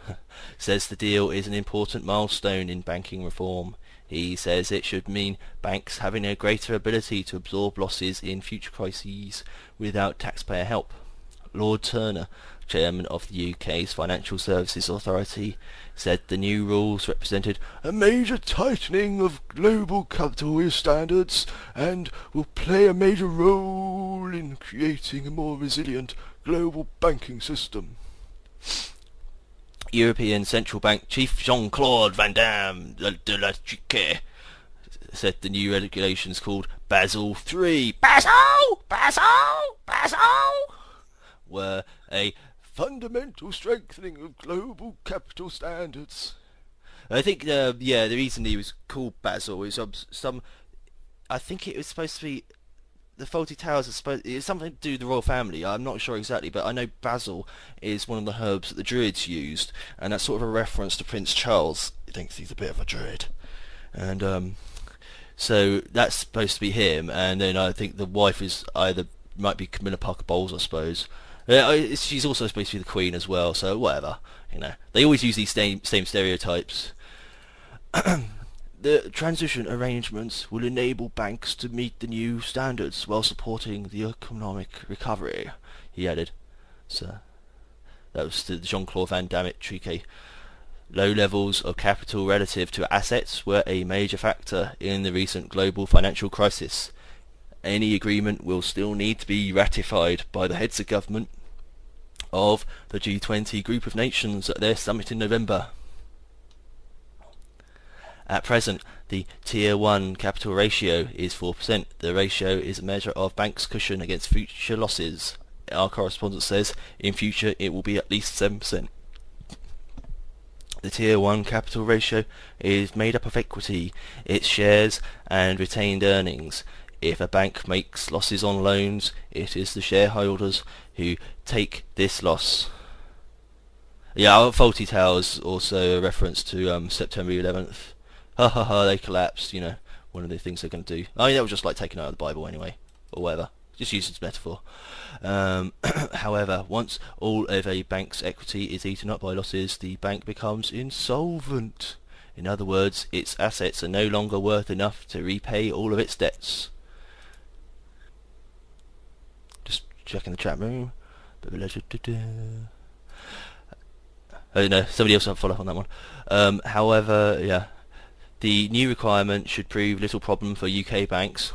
says the deal is an important milestone in banking reform. He says it should mean banks having a greater ability to absorb losses in future crises without taxpayer help. Lord Turner, chairman of the UK's Financial Services Authority, said the new rules represented a major tightening of global capital standards and will play a major role in creating a more resilient global banking system. European Central Bank Chief Jean-Claude Van Damme de la Trique said the new regulations called Basel III were a fundamental strengthening of global capital standards. I think the reason he was called Basil is I think it was supposed to be the Faulty Towers it's something to do with the royal family. I'm not sure exactly, but I know basil is one of the herbs that the Druids used, and that's sort of a reference to Prince Charles. He thinks he's a bit of a Druid, and so that's supposed to be him. And then I think the wife might be Camilla Parker Bowles, I suppose. She's also supposed to be the Queen as well. So whatever, they always use these same stereotypes. The transition arrangements will enable banks to meet the new standards while supporting the economic recovery, he added. So that was the Jean-Claude Van Damme treaty. Low levels of capital relative to assets were a major factor in the recent global financial crisis. Any agreement will still need to be ratified by the heads of government of the G20 group of nations at their summit in November. At present, the Tier 1 capital ratio is 4%. The ratio is a measure of banks' cushion against future losses. Our correspondent says in future it will be at least 7%. The Tier 1 capital ratio is made up of equity, its shares and retained earnings. If a bank makes losses on loans, it is the shareholders who take this loss. Yeah, our Faulty Towers also a reference to September 11th. Ha ha ha, they collapsed, one of the things they're going to do. I mean, that was just like taken out of the Bible anyway, or whatever. Just use it as metaphor. However, once all of a bank's equity is eaten up by losses, the bank becomes insolvent. In other words, its assets are no longer worth enough to repay all of its debts. Just checking the chat room. Oh no, somebody else will follow up on that one. However, yeah. The new requirement should prove little problem for UK banks,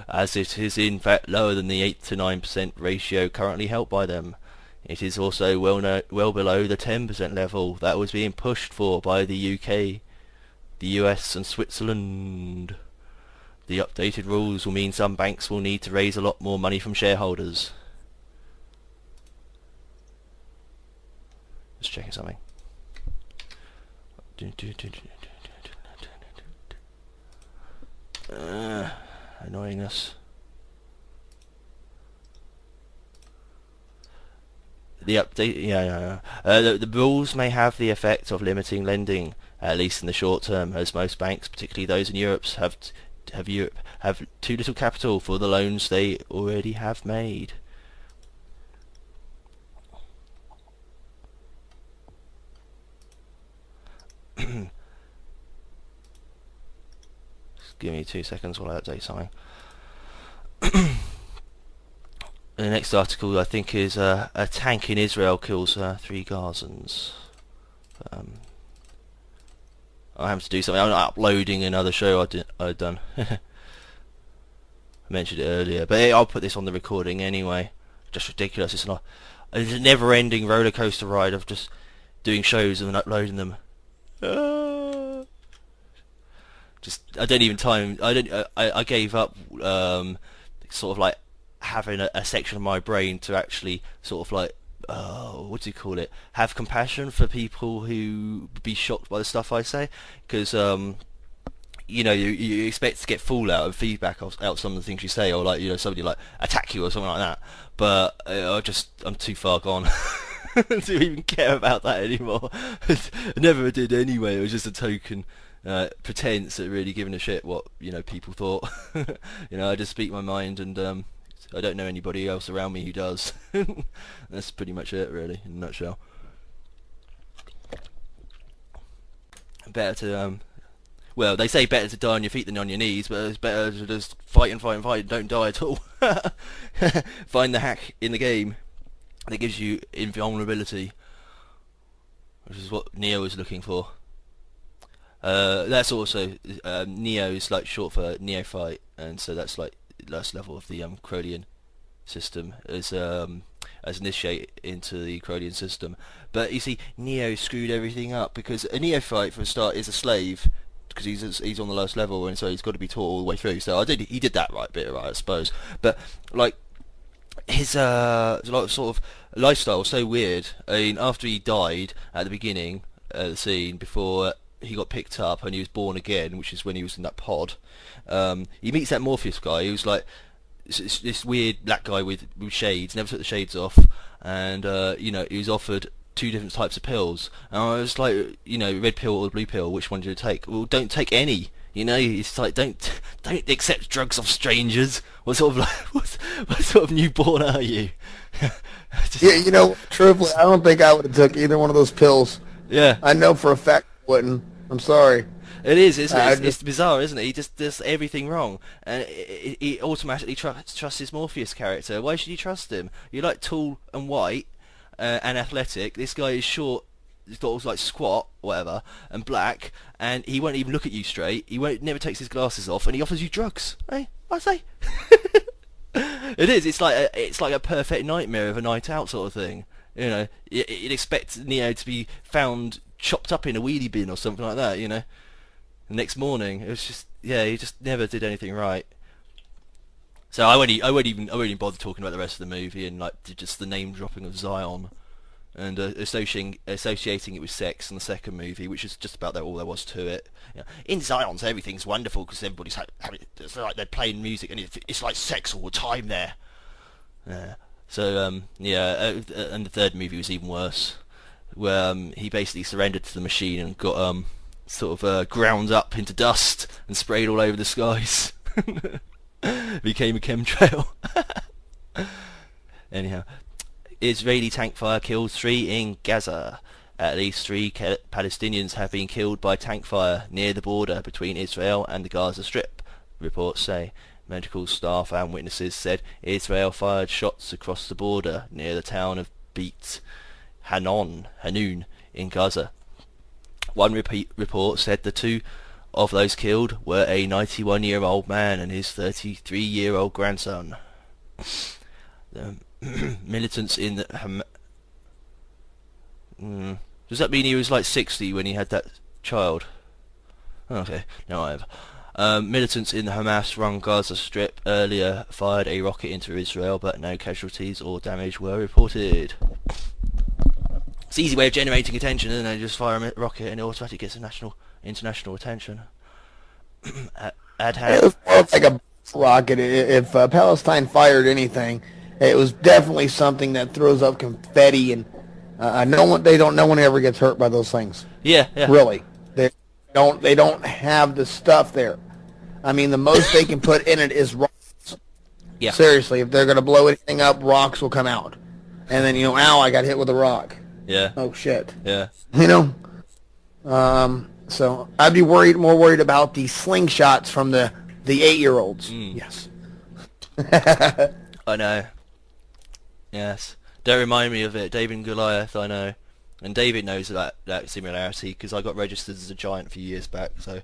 as it is in fact lower than the 8 to 9% ratio currently held by them. It is also well below the 10% level that was being pushed for by the UK, the US and Switzerland. The updated rules will mean some banks will need to raise a lot more money from shareholders. Just checking something. Annoyingness. The update, the rules may have the effect of limiting lending, at least in the short term, as most banks, particularly those in Europe, have too little capital for the loans they already have made. Give me 2 seconds while I update something. The next article I think is a tank in Israel kills 3 Gazans. I have to do something. I'm uploading another show I'd done. I mentioned it earlier, but I'll put this on the recording anyway. Just ridiculous. It's a never-ending roller coaster ride of just doing shows and then uploading them. I don't even time. I gave up sort of like having a section of my brain to actually sort of like what do you call it? Have compassion for people who be shocked by the stuff I say, because you expect to get fallout and feedback out of some of the things you say, or like somebody like attack you or something like that. But I'm too far gone to even care about that anymore. I never did anyway. It was just a token pretense at really giving a shit what people thought. I just speak my mind, and I don't know anybody else around me who does. That's pretty much it, really, in a nutshell. Better to well, they say better to die on your feet than on your knees, but it's better to just fight and don't die at all. Find the hack in the game that gives you invulnerability, which is what Neo is looking for. That's also Neo is like short for neophyte, and so that's like last level of the Crolian system as initiate into the Crolian system. But you see, Neo screwed everything up, because a neophyte for a start is a slave, because he's on the lowest level, and so he's got to be taught all the way through. So he did that bit right, I suppose. But like his like sort of lifestyle was so weird. I mean, after he died at the beginning the scene before he got picked up and he was born again, which is when he was in that pod. He meets that Morpheus guy who's like this weird black guy with shades, never took the shades off, and he was offered two different types of pills, and I was like, red pill or blue pill, which one do you take? Well, don't take any. It's like don't accept drugs off strangers. What sort of what sort of newborn are you? Yeah, truthfully, I don't think I would have took either one of those pills. Yeah, I know for a fact I wouldn't. I'm sorry. it is. It's bizarre, isn't it? He just does everything wrong, and he automatically trusts his Morpheus character. Why should you trust him? You're like tall and white and athletic. This guy is short. He's got like squat, whatever, and black, and he won't even look at you straight. Never takes his glasses off, and he offers you drugs. Hey, I say, it is. It's like a perfect nightmare of a night out sort of thing. You'd expect Neo to be found chopped up in a wheelie bin or something like that. The next morning, it was just he just never did anything right. So I won't even bother talking about the rest of the movie and like just the name dropping of Zion. And associating it with sex in the second movie, which is just about all there was to it. In Zion's, everything's wonderful because everybody's it's like they're playing music and it's like sex all the time there. So and the third movie was even worse, where he basically surrendered to the machine and got sort of ground up into dust and sprayed all over the skies. Became a chemtrail. Anyhow. Israeli tank fire kills 3 in Gaza. At least 3 Palestinians have been killed by tank fire near the border between Israel and the Gaza Strip, reports say. Medical staff and witnesses said Israel fired shots across the border near the town of Beit Hanun in Gaza. One report said the 2 of those killed were a 91-year-old man and his 33-year-old grandson. Militants in the does that mean he was like 60 when he had that child? Okay, no, I have. Militants in the Hamas-run Gaza Strip earlier fired a rocket into Israel, but no casualties or damage were reported. It's an easy way of generating attention, isn't it? Just fire a rocket and it automatically gets international attention. It was more like a rocket. If Palestine fired anything, it was definitely something that throws up confetti, and no one ever gets hurt by those things. Yeah. Really, they don't have the stuff there. I mean, the most they can put in it is rocks. Yeah. Seriously, if they're gonna blow anything up, rocks will come out, and then ow, I got hit with a rock. Yeah. Oh shit. Yeah. So I'd be more worried about the slingshots from the 8-year-olds. Yes. I know. Yes. Don't remind me of it. David and Goliath, I know. And David knows that similarity because I got registered as a giant a few years back, so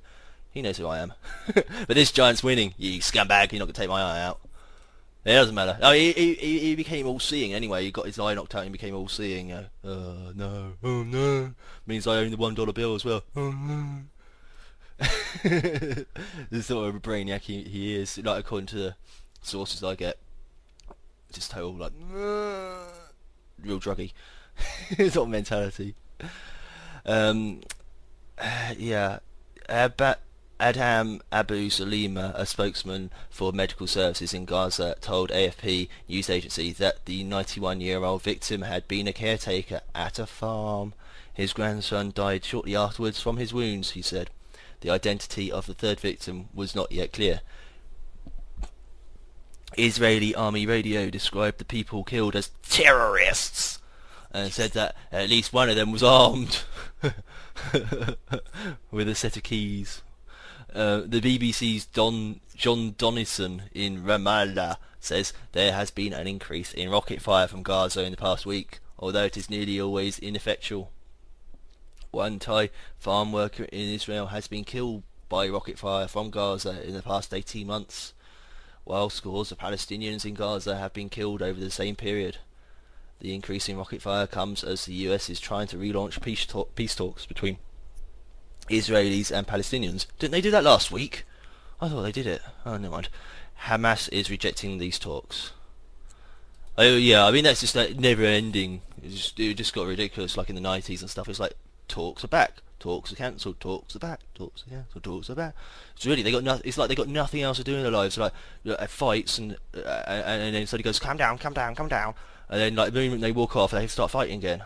he knows who I am. But this giant's winning, you scumbag, you're not going to take my eye out. It doesn't matter. Oh, he became all-seeing anyway. He got his eye knocked out and became all-seeing. No. Oh, no. Means I own the $1 bill as well. Oh, no. This is sort of a brainiac he is, like, according to the sources I get. Just total, like, real druggy sort of mentality. Yeah. Adham Abu Salima, a spokesman for medical services in Gaza, told AFP news agency that the 91-year-old victim had been a caretaker at a farm. His grandson died shortly afterwards from his wounds, he said. The identity of the third victim was not yet clear. Israeli army radio described the people killed as terrorists and said that at least one of them was armed with a set of keys. The BBC's John Donison in Ramallah says there has been an increase in rocket fire from Gaza in the past week, although it is nearly always ineffectual. One Thai farm worker in Israel has been killed by rocket fire from Gaza in the past 18 months, while scores of Palestinians in Gaza have been killed over the same period. The increase in rocket fire comes as the US is trying to relaunch peace talks between Israelis and Palestinians. Didn't they do that last week? I thought they did it. Oh, never mind. Hamas is rejecting these talks. Oh yeah, I mean that's just like never ending. It just got ridiculous, like in the 90s and stuff. It's like talks are back, talks are cancelled, talks are back, talks are cancelled, talks are back. It's really they got nothing. It's like they got nothing else to do in their lives. Like fights and then somebody goes, calm down, calm down, calm down, and then like the moment they walk off, they start fighting again.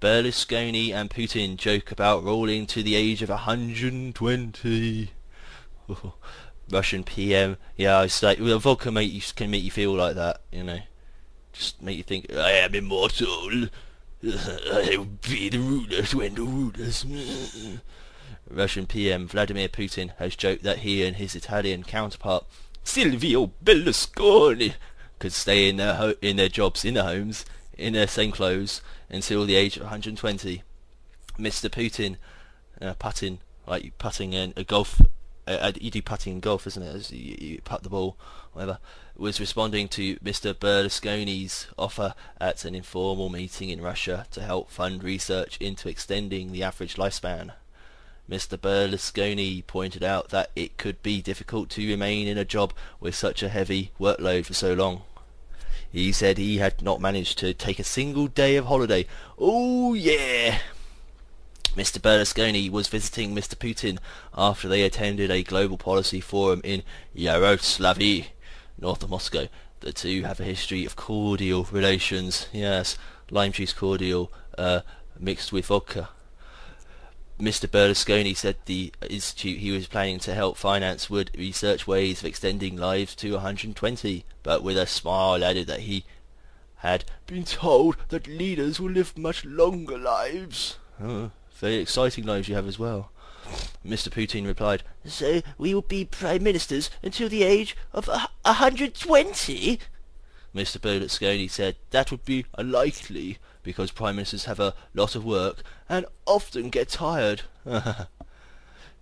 Berlusconi and Putin joke about rolling to the age of 120. Russian PM, yeah, it's like well, vodka can make you feel like that, you know, just make you think I am immortal. I will be the rulers when the rulers. Russian PM Vladimir Putin has joked that he and his Italian counterpart Silvio Berlusconi could stay in their jobs in their homes in their same clothes until the age of 120. Mr. Putin, putting like putting in a golf. You do putting in golf, isn't it? As you putt the ball, whatever. Was responding to Mr. Berlusconi's offer at an informal meeting in Russia to help fund research into extending the average lifespan. Mr. Berlusconi pointed out that it could be difficult to remain in a job with such a heavy workload for so long. He said he had not managed to take a single day of holiday. Oh yeah! Mr. Berlusconi was visiting Mr. Putin after they attended a global policy forum in Yaroslavl, north of Moscow. The two have a history of cordial relations. Yes, lime juice cordial mixed with vodka. Mr. Berlusconi said the institute he was planning to help finance would research ways of extending lives to 120, but with a smile added that he had been told that leaders will live much longer lives. Very exciting lives you have as well. Mr. Putin replied, so we will be prime ministers until the age of 120? Mr. Berlusconi said that would be unlikely because prime ministers have a lot of work and often get tired.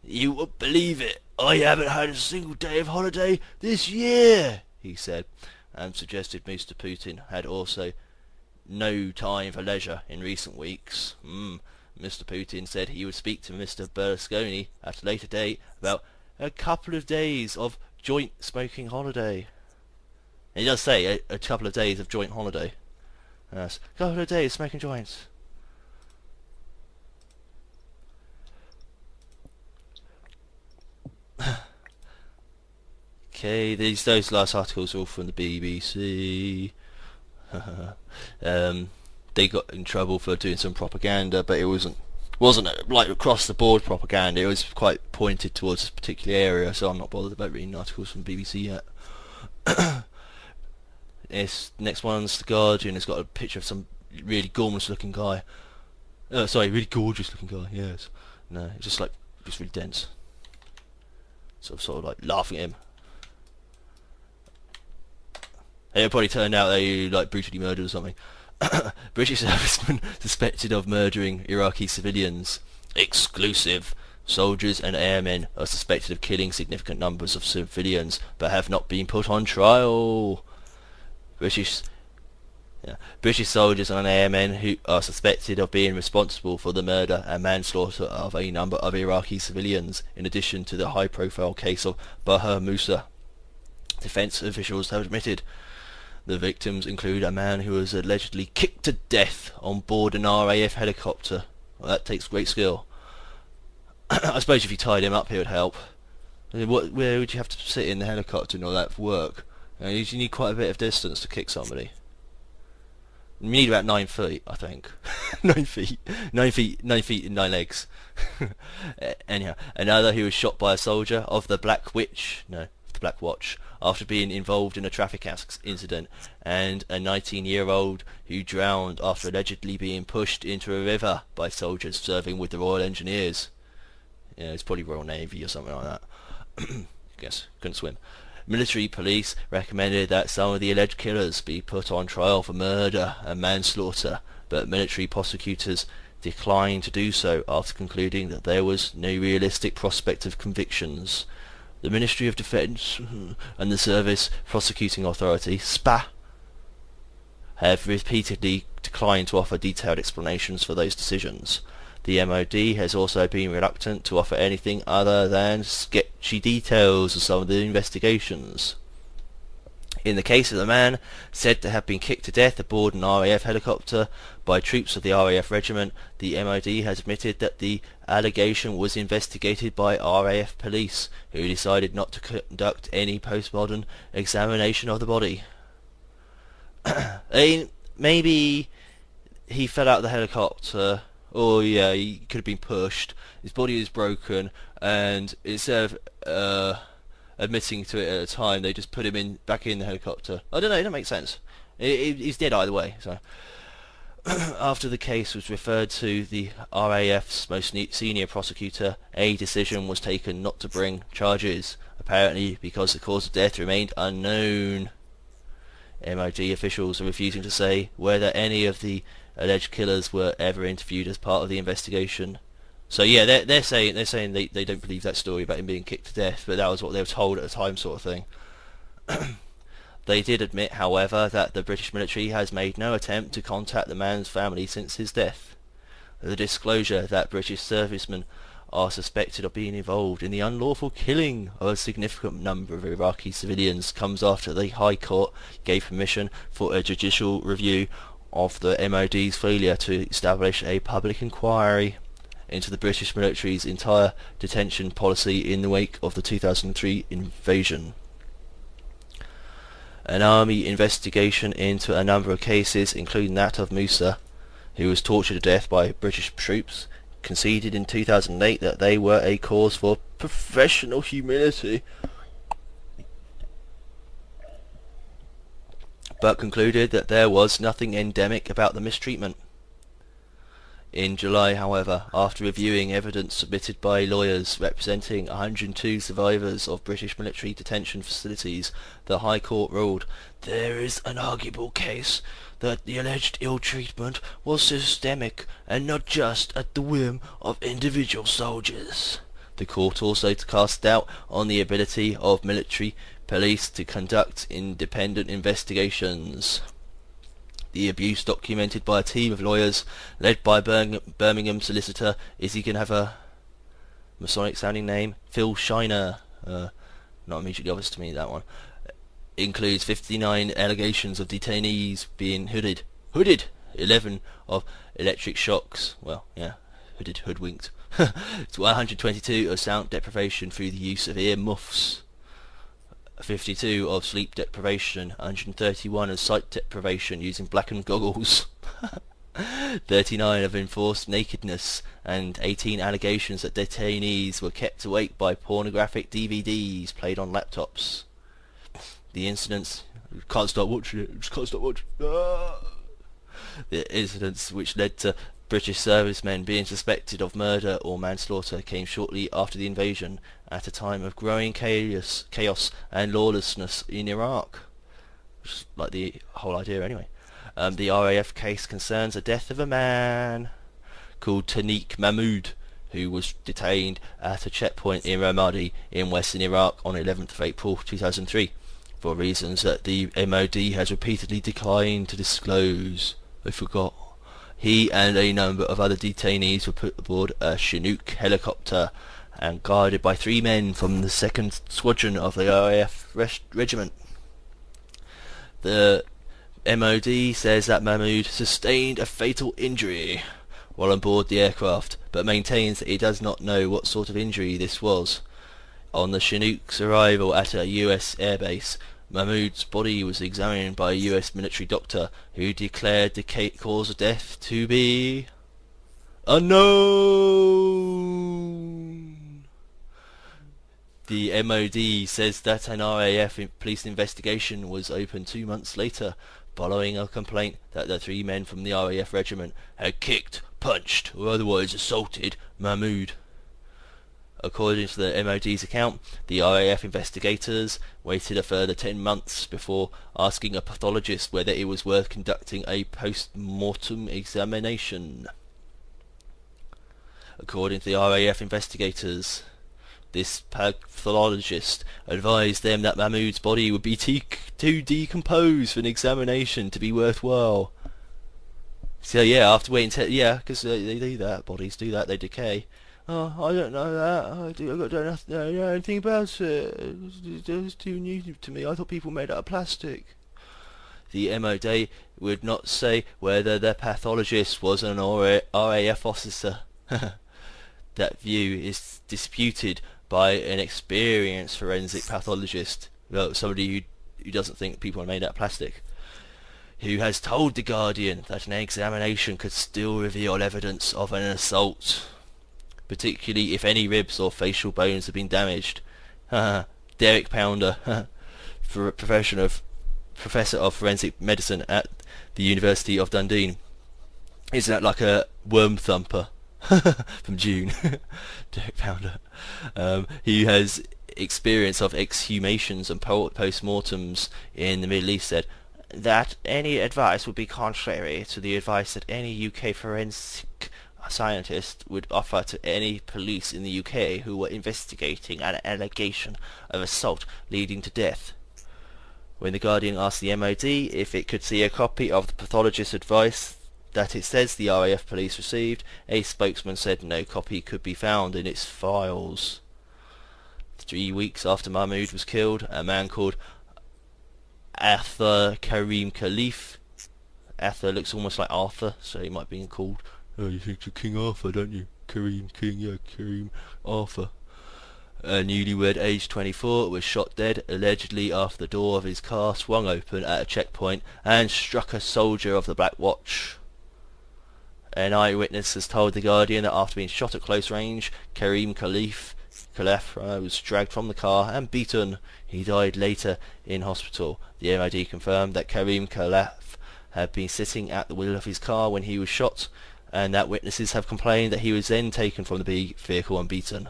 You won't believe it. I haven't had a single day of holiday this year, he said, and suggested Mr. Putin had also no time for leisure in recent weeks. Mr. Putin said he would speak to Mr. Berlusconi at a later date about a couple of days of joint smoking holiday. And he does say a couple of days of joint holiday. Yes, a couple of days smoking joints. Okay, those last articles are all from the BBC. They got in trouble for doing some propaganda, but it wasn't like across the board propaganda. It was quite pointed towards a particular area, so I'm not bothered about reading articles from BBC yet. This next one's The Guardian. It's got a picture of some really gormless looking guy. Really gorgeous looking guy. Yes. No, it's just really dense. Sort of like laughing at him. It probably turned out they brutally murdered or something. British servicemen suspected of murdering Iraqi civilians. Exclusive. Soldiers and airmen are suspected of killing significant numbers of civilians, but have not been put on trial. British soldiers and airmen who are suspected of being responsible for the murder and manslaughter of a number of Iraqi civilians, in addition to the high-profile case of Baha Musa. Defence officials have admitted. The victims include a man who was allegedly kicked to death on board an RAF helicopter. Well, that takes great skill. I suppose if you tied him up, it would help. Where would you have to sit in the helicopter and all that for work? You need quite a bit of distance to kick somebody. You need about 9 feet, I think. 9 feet. 9 feet and 9 legs. Anyhow, another who was shot by a soldier of the Black Watch, after being involved in a traffic incident, and a 19-year-old who drowned after allegedly being pushed into a river by soldiers serving with the Royal Engineers. Yeah, it's probably Royal Navy or something like that. Guess couldn't swim. Military police recommended that some of the alleged killers be put on trial for murder and manslaughter, but military prosecutors declined to do so after concluding that there was no realistic prospect of convictions. The Ministry of Defence and the Service Prosecuting Authority, SPA, have repeatedly declined to offer detailed explanations for those decisions. The MOD has also been reluctant to offer anything other than sketchy details of some of the investigations. In the case of the man said to have been kicked to death aboard an RAF helicopter by troops of the RAF regiment, the MOD has admitted that the allegation was investigated by RAF police, who decided not to conduct any postmortem examination of the body. Maybe he fell out of the helicopter, or yeah, he could have been pushed, his body is broken, and instead of admitting to it at the time, they just put him back in the helicopter. I don't know, it doesn't make sense. He's dead either way. So after the case was referred to the RAF's most senior prosecutor, a decision was taken not to bring charges, apparently because the cause of death remained unknown. MOD officials are refusing to say whether any of the alleged killers were ever interviewed as part of the investigation. So yeah, they're saying they don't believe that story about him being kicked to death, but that was what they were told at the time, sort of thing. They did admit, however, that the British military has made no attempt to contact the man's family since his death. The disclosure that British servicemen are suspected of being involved in the unlawful killing of a significant number of Iraqi civilians comes after the High Court gave permission for a judicial review of the MOD's failure to establish a public inquiry into the British military's entire detention policy in the wake of the 2003 invasion. An army investigation into a number of cases, including that of Musa, who was tortured to death by British troops, conceded in 2008 that they were a cause for professional humility, but concluded that there was nothing endemic about the mistreatment. In July, however, after reviewing evidence submitted by lawyers representing 102 survivors of British military detention facilities, the High Court ruled there is an arguable case that the alleged ill-treatment was systemic and not just at the whim of individual soldiers. The court also cast doubt on the ability of military police to conduct independent investigations. The abuse documented by a team of lawyers led by Birmingham solicitor, is he going to have a Masonic sounding name? Phil Shiner, not immediately obvious to me, that one, includes 59 allegations of detainees being hooded, 11 of electric shocks, hoodwinked, 122 of sound deprivation through the use of ear muffs, 52 of sleep deprivation, 131 of sight deprivation using blackened goggles, 39 of enforced nakedness, and 18 allegations that detainees were kept awake by pornographic DVDs played on laptops. The incidents... Can't stop watching it, just can't stop watching it. The incidents which led to British servicemen being suspected of murder or manslaughter came shortly after the invasion, at a time of growing chaos and lawlessness in Iraq. Which is like the whole idea anyway. The RAF case concerns the death of a man called Taniq Mahmoud, who was detained at a checkpoint in Ramadi in western Iraq on 11th of April 2003, for reasons that the MOD has repeatedly declined to disclose. I forgot. He and a number of other detainees were put aboard a Chinook helicopter and guarded by 3 men from the 2nd Squadron of the RAF regiment. The MOD says that Mahmoud sustained a fatal injury while on board the aircraft, but maintains that he does not know what sort of injury this was. On the Chinook's arrival at a US airbase, Mahmoud's body was examined by a US military doctor who declared the cause of death to be unknown. The MOD says that an RAF police investigation was opened 2 months later, following a complaint that the 3 men from the RAF regiment had kicked, punched, or otherwise assaulted Mahmoud. According to the MOD's account, the RAF investigators waited a further 10 months before asking a pathologist whether it was worth conducting a post-mortem examination. According to the RAF investigators, this pathologist advised them that Mahmoud's body would be too decomposed for an examination to be worthwhile. So yeah, after waiting because they do that, bodies do that, they decay. I don't know that. Don't know anything about it. It was too new to me. I thought people made out of plastic. The MOD would not say whether the pathologist was an RAF officer. That view is disputed by an experienced forensic pathologist, somebody who doesn't think people are made out of plastic, who has told The Guardian that an examination could still reveal evidence of an assault, particularly if any ribs or facial bones have been damaged. Derek Pounder, Professor of Forensic Medicine at the University of Dundee. Isn't that like a worm thumper from June? Derek Pounder. He has experience of exhumations and post-mortems in the Middle East, said that any advice would be contrary to the advice that any UK forensic scientist would offer to any police in the UK who were investigating an allegation of assault leading to death. When The Guardian asked the MOD if it could see a copy of the pathologist's advice that it says the RAF police received, a spokesman said no copy could be found in its files. 3 weeks after Mahmoud was killed, a man called Arthur Karim Khalif. Arthur looks almost like Arthur, so he might be called. Oh, you think you're King Arthur, don't you? Karim King, yeah, Karim Arthur. A newlywed aged 24 was shot dead, allegedly after the door of his car swung open at a checkpoint and struck a soldier of the Black Watch. An eyewitness has told The Guardian that after being shot at close range, Karim Khalif was dragged from the car and beaten. He died later in hospital. The MOD confirmed that Karim Khalaf had been sitting at the wheel of his car when he was shot, and that witnesses have complained that he was then taken from the vehicle and beaten.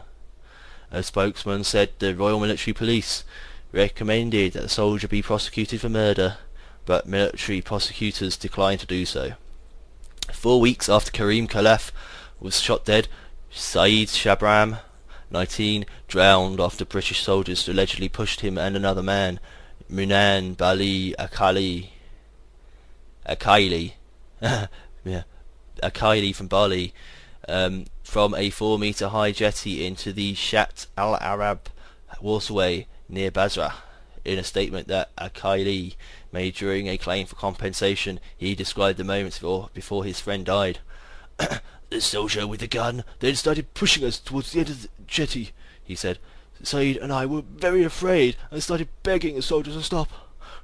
A spokesman said the Royal Military Police recommended that the soldier be prosecuted for murder, but military prosecutors declined to do so. 4 weeks after Karim Khalaf was shot dead, Saeed Shabram, 19, drowned after British soldiers allegedly pushed him and another man, Munan Bali Akaili from Bali, from a 4-metre high jetty into the Shat al-Arab waterway near Basra. In a statement that Akaili made during a claim for compensation, he described the moments before his friend died. The soldier with the gun then started pushing us towards the end of the jetty, he said. Saeed and I were very afraid and started begging the soldier to stop.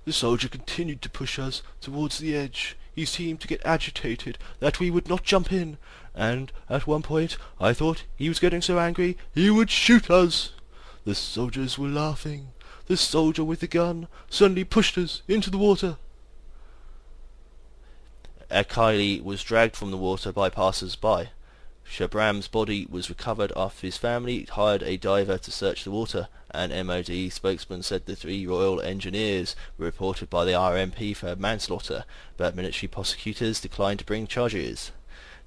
The soldier continued to push us towards the edge. He seemed to get agitated that we would not jump in, and at one point I thought he was getting so angry he would shoot us. The soldiers were laughing. The soldier with the gun suddenly pushed us into the water. Akaili was dragged from the water by passers-by. Shabram's body was recovered after his family hired a diver to search the water. An MOD spokesman said the 3 Royal Engineers were reported by the RMP for manslaughter, but military prosecutors declined to bring charges.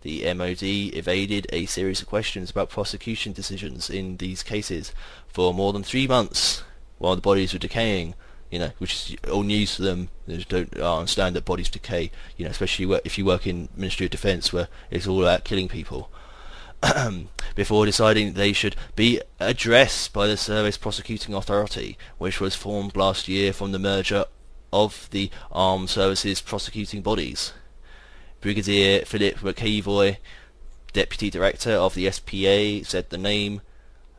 The MOD evaded a series of questions about prosecution decisions in these cases for more than 3 months while the bodies were decaying, which is all news to them. They don't understand that bodies decay, especially if you work in Ministry of Defence where it's all about killing people. Before deciding they should be addressed by the Service Prosecuting Authority, which was formed last year from the merger of the armed services prosecuting bodies. Brigadier Philip McEvoy, Deputy Director of the SPA, said the name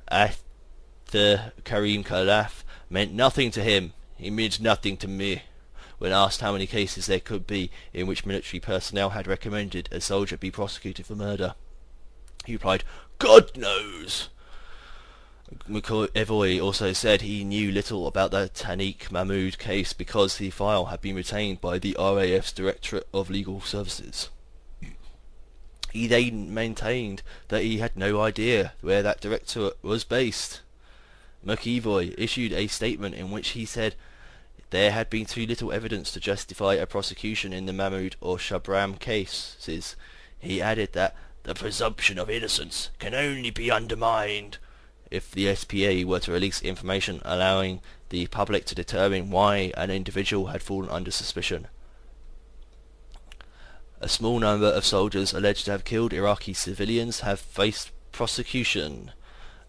Arthur Karim Khalaf meant nothing to him. It means nothing to me. When asked how many cases there could be in which military personnel had recommended a soldier be prosecuted for murder, he replied, God knows. McEvoy also said he knew little about the Taniq Mahmoud case because the file had been retained by the RAF's Directorate of Legal Services. He then maintained that he had no idea where that directorate was based. McEvoy issued a statement in which he said there had been too little evidence to justify a prosecution in the Mahmoud or Shabram cases. He added that the presumption of innocence can only be undermined if the SPA were to release information allowing the public to determine why an individual had fallen under suspicion. A small number of soldiers alleged to have killed Iraqi civilians have faced prosecution.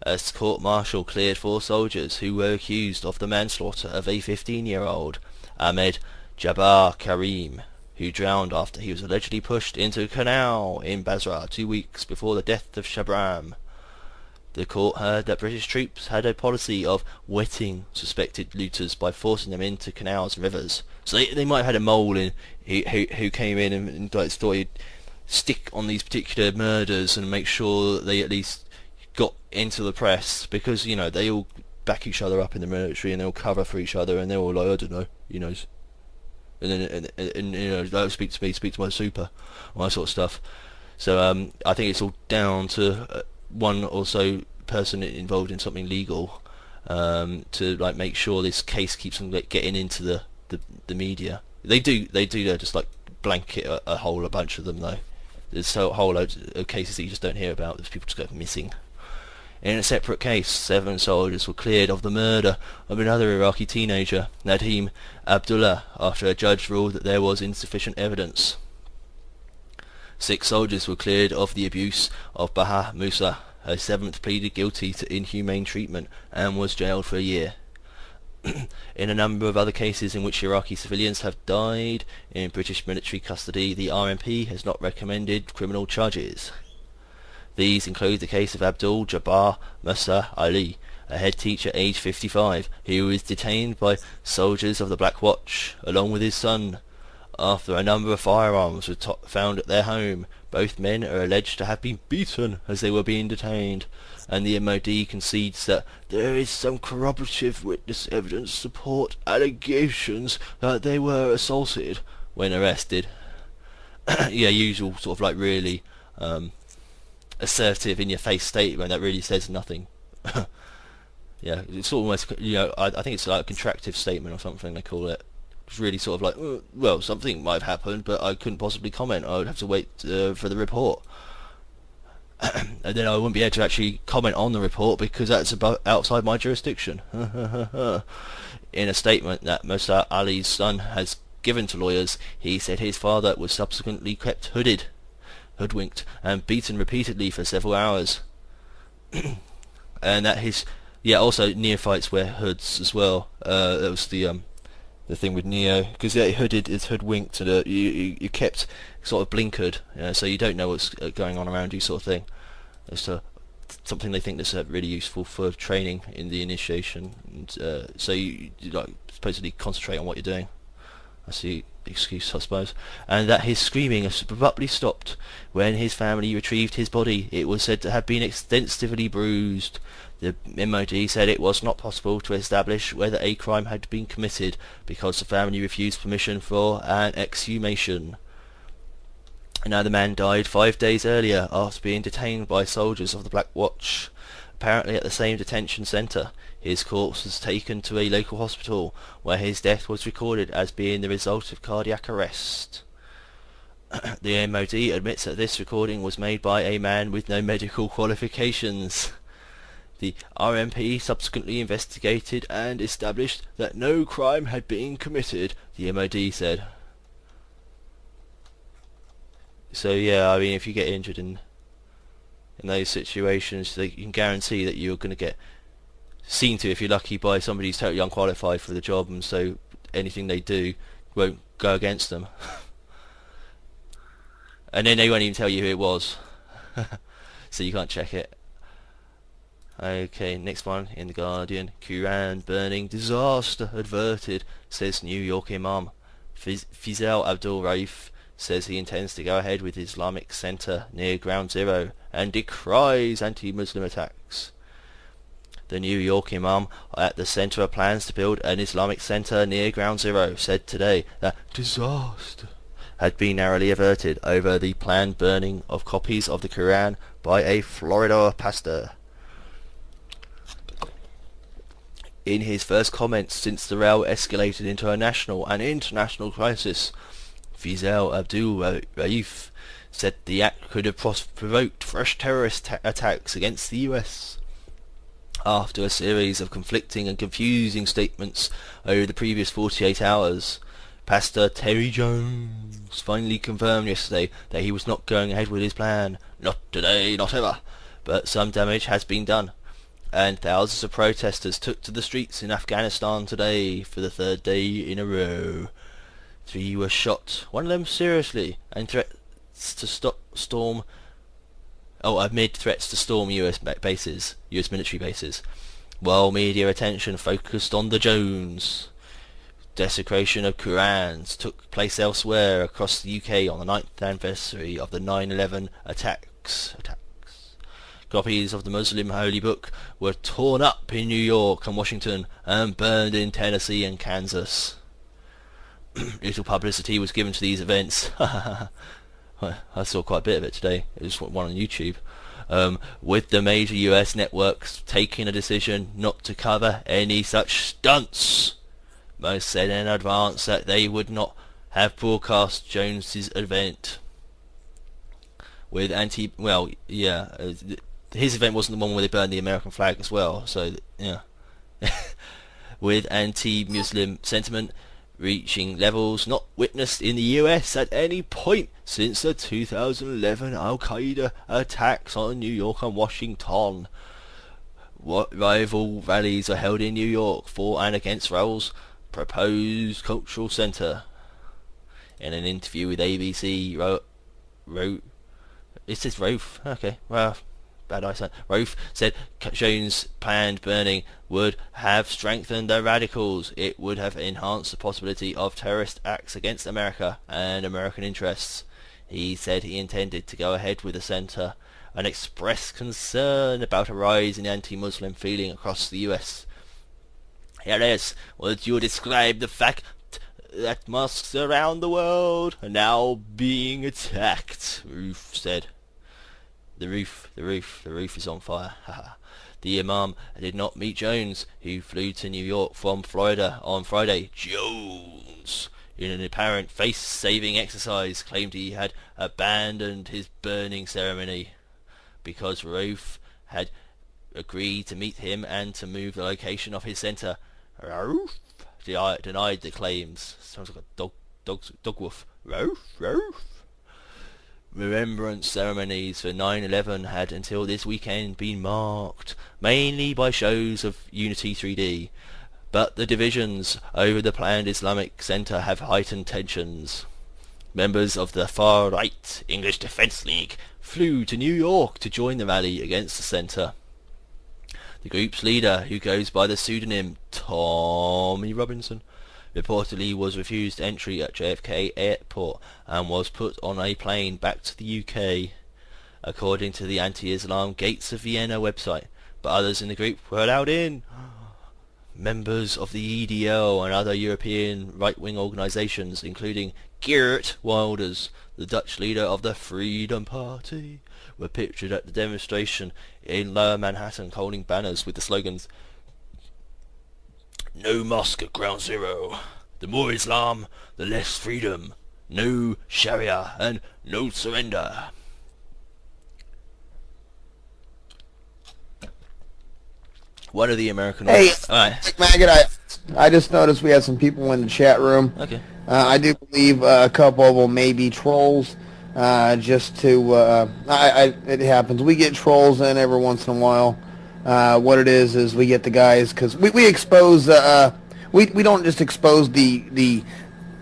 A court-martial cleared 4 soldiers who were accused of the manslaughter of a 15-year-old, Ahmed Jabbar Karim, who drowned after he was allegedly pushed into a canal in Basra 2 weeks before the death of Shabram. The court heard that British troops had a policy of wetting suspected looters by forcing them into canals and rivers. So they might have had a mole in who came in and like, thought he'd stick on these particular murders and make sure that they at least got into the press, because you know they all back each other up in the military and they'll cover for each other and they're all like, I don't know, you know, and then and you know, don't speak to me, speak to my super, all that sort of stuff. So I think it's all down to one or so person involved in something legal to like make sure this case keeps on getting into the media. They do just like blanket a whole bunch of them though. There's a whole load of cases that you just don't hear about. There's people just go missing. In a separate case, 7 soldiers were cleared of the murder of another Iraqi teenager, Nadim Abdullah, after a judge ruled that there was insufficient evidence. 6 soldiers were cleared of the abuse of Baha Musa. A 7th pleaded guilty to inhumane treatment and was jailed for a year. In a number of other cases in which Iraqi civilians have died in British military custody, the RMP has not recommended criminal charges. These include the case of Abdul Jabbar Musa Ali, a head teacher aged 55, who was detained by soldiers of the Black Watch, along with his son, after a number of firearms were found at their home. Both men are alleged to have been beaten as they were being detained, and the MOD concedes that there is some corroborative witness evidence to support allegations that they were assaulted when arrested. Yeah, usual sort of like really assertive in your face statement that really says nothing. Yeah, it's almost, you know, I think it's like a contractive statement or something they call it. It's really sort of like, well, something might have happened, but I couldn't possibly comment. I would have to wait for the report. And then I wouldn't be able to actually comment on the report because that's outside my jurisdiction. In a statement that Musa Ali's son has given to lawyers, he said his father was subsequently kept hoodwinked and beaten repeatedly for several hours. And that also neophytes wear hoods as well. That was the thing with Neo, because hooded is hoodwinked, and you kept sort of blinkered, so you don't know what's going on around you, sort of thing. It's something they think that's really useful for training in the initiation, and so you like supposedly concentrate on what you're doing. That's the excuse, I suppose. And that his screaming abruptly stopped when his family retrieved his body. It was said to have been extensively bruised. The MOD said it was not possible to establish whether a crime had been committed because the family refused permission for an exhumation. Now the man died 5 days earlier after being detained by soldiers of the Black Watch, apparently at the same detention centre. His corpse was taken to a local hospital where his death was recorded as being the result of cardiac arrest. The MOD admits that this recording was made by a man with no medical qualifications. The RMP subsequently investigated and established that no crime had been committed, the MOD said. So yeah, I mean, if you get injured in those situations, you can guarantee that you're going to get seen to, if you're lucky, by somebody who's totally unqualified for the job, and so anything they do won't go against them. And then they won't even tell you who it was. So you can't check it. Okay, next one in The Guardian. Quran burning disaster averted, says New York Imam. Fizel Abdul Raif says he intends to go ahead with Islamic Center near Ground Zero and decries anti-Muslim attacks. The New York Imam at the center of plans to build an Islamic Center near Ground Zero said today that disaster had been narrowly averted over the planned burning of copies of the Quran by a Florida pastor. In his first comments since the row escalated into a national and international crisis, Fizel Abdul Raif said the act could have provoked fresh terrorist attacks against the US. After a series of conflicting and confusing statements over the previous 48 hours, Pastor Terry Jones finally confirmed yesterday that he was not going ahead with his plan. Not today, not ever. but some damage has been done, and thousands of protesters took to the streets in Afghanistan today for the third day in a row. 3 were shot, one of them seriously, and threats to storm US bases, US military bases, while media attention focused on the Jones. Desecration of Qurans took place elsewhere across the UK on the 9th anniversary of the 9/11 attacks. Copies of the Muslim holy book were torn up in New York and Washington and burned in Tennessee and Kansas. Little publicity was given to these events. I saw quite a bit of it today. It was one on YouTube. With the major US networks taking a decision not to cover any such stunts. Most said in advance that they would not have broadcast Jones's event. With his event wasn't the one where they burned the American flag as well, so yeah. With anti-Muslim sentiment reaching levels not witnessed in the US at any point since the 2011 Al-Qaeda attacks on New York and Washington. Rival rallies are held in New York for and against Raoul's proposed cultural center. In an interview with ABC, it says Rofe. Okay, well, bad eyesight. Rofe said Jones' planned burning would have strengthened the radicals. It would have enhanced the possibility of terrorist acts against America and American interests. He said he intended to go ahead with the center and expressed concern about a rise in anti-Muslim feeling across the US. Yes, would you describe the fact that mosques around the world are now being attacked? Roof said. The roof is on fire. The imam did not meet Jones, who flew to New York from Florida on Friday. Jones, in an apparent face-saving exercise, claimed he had abandoned his burning ceremony because Roof had agreed to meet him and to move the location of his center. Roof denied the claims. Sounds like a dog wolf. Roof. Remembrance ceremonies for 9/11 had until this weekend been marked mainly by shows of Unity 3D, but the divisions over the planned Islamic Center have heightened tensions. Members of the far-right English Defence League flew to New York to join the rally against the center. The group's leader, who goes by the pseudonym Tommy Robinson, reportedly was refused entry at JFK Airport and was put on a plane back to the UK, according to the anti-Islam Gates of Vienna website, but others in the group were allowed in. Members of the EDL and other European right-wing organisations, including Geert Wilders, the Dutch leader of the Freedom Party, were pictured at the demonstration in Lower Manhattan holding banners with the slogans "No mosque at Ground Zero," "The more Islam, the less freedom," "No Sharia," and "No surrender." One of the American... Hey, Alright. Maggot, I just noticed we have some people in the chat room. Okay. I do believe a couple of them may be trolls. Just to, it happens. We get trolls in every once in a while. What it is we get the guys, because we expose, we don't just expose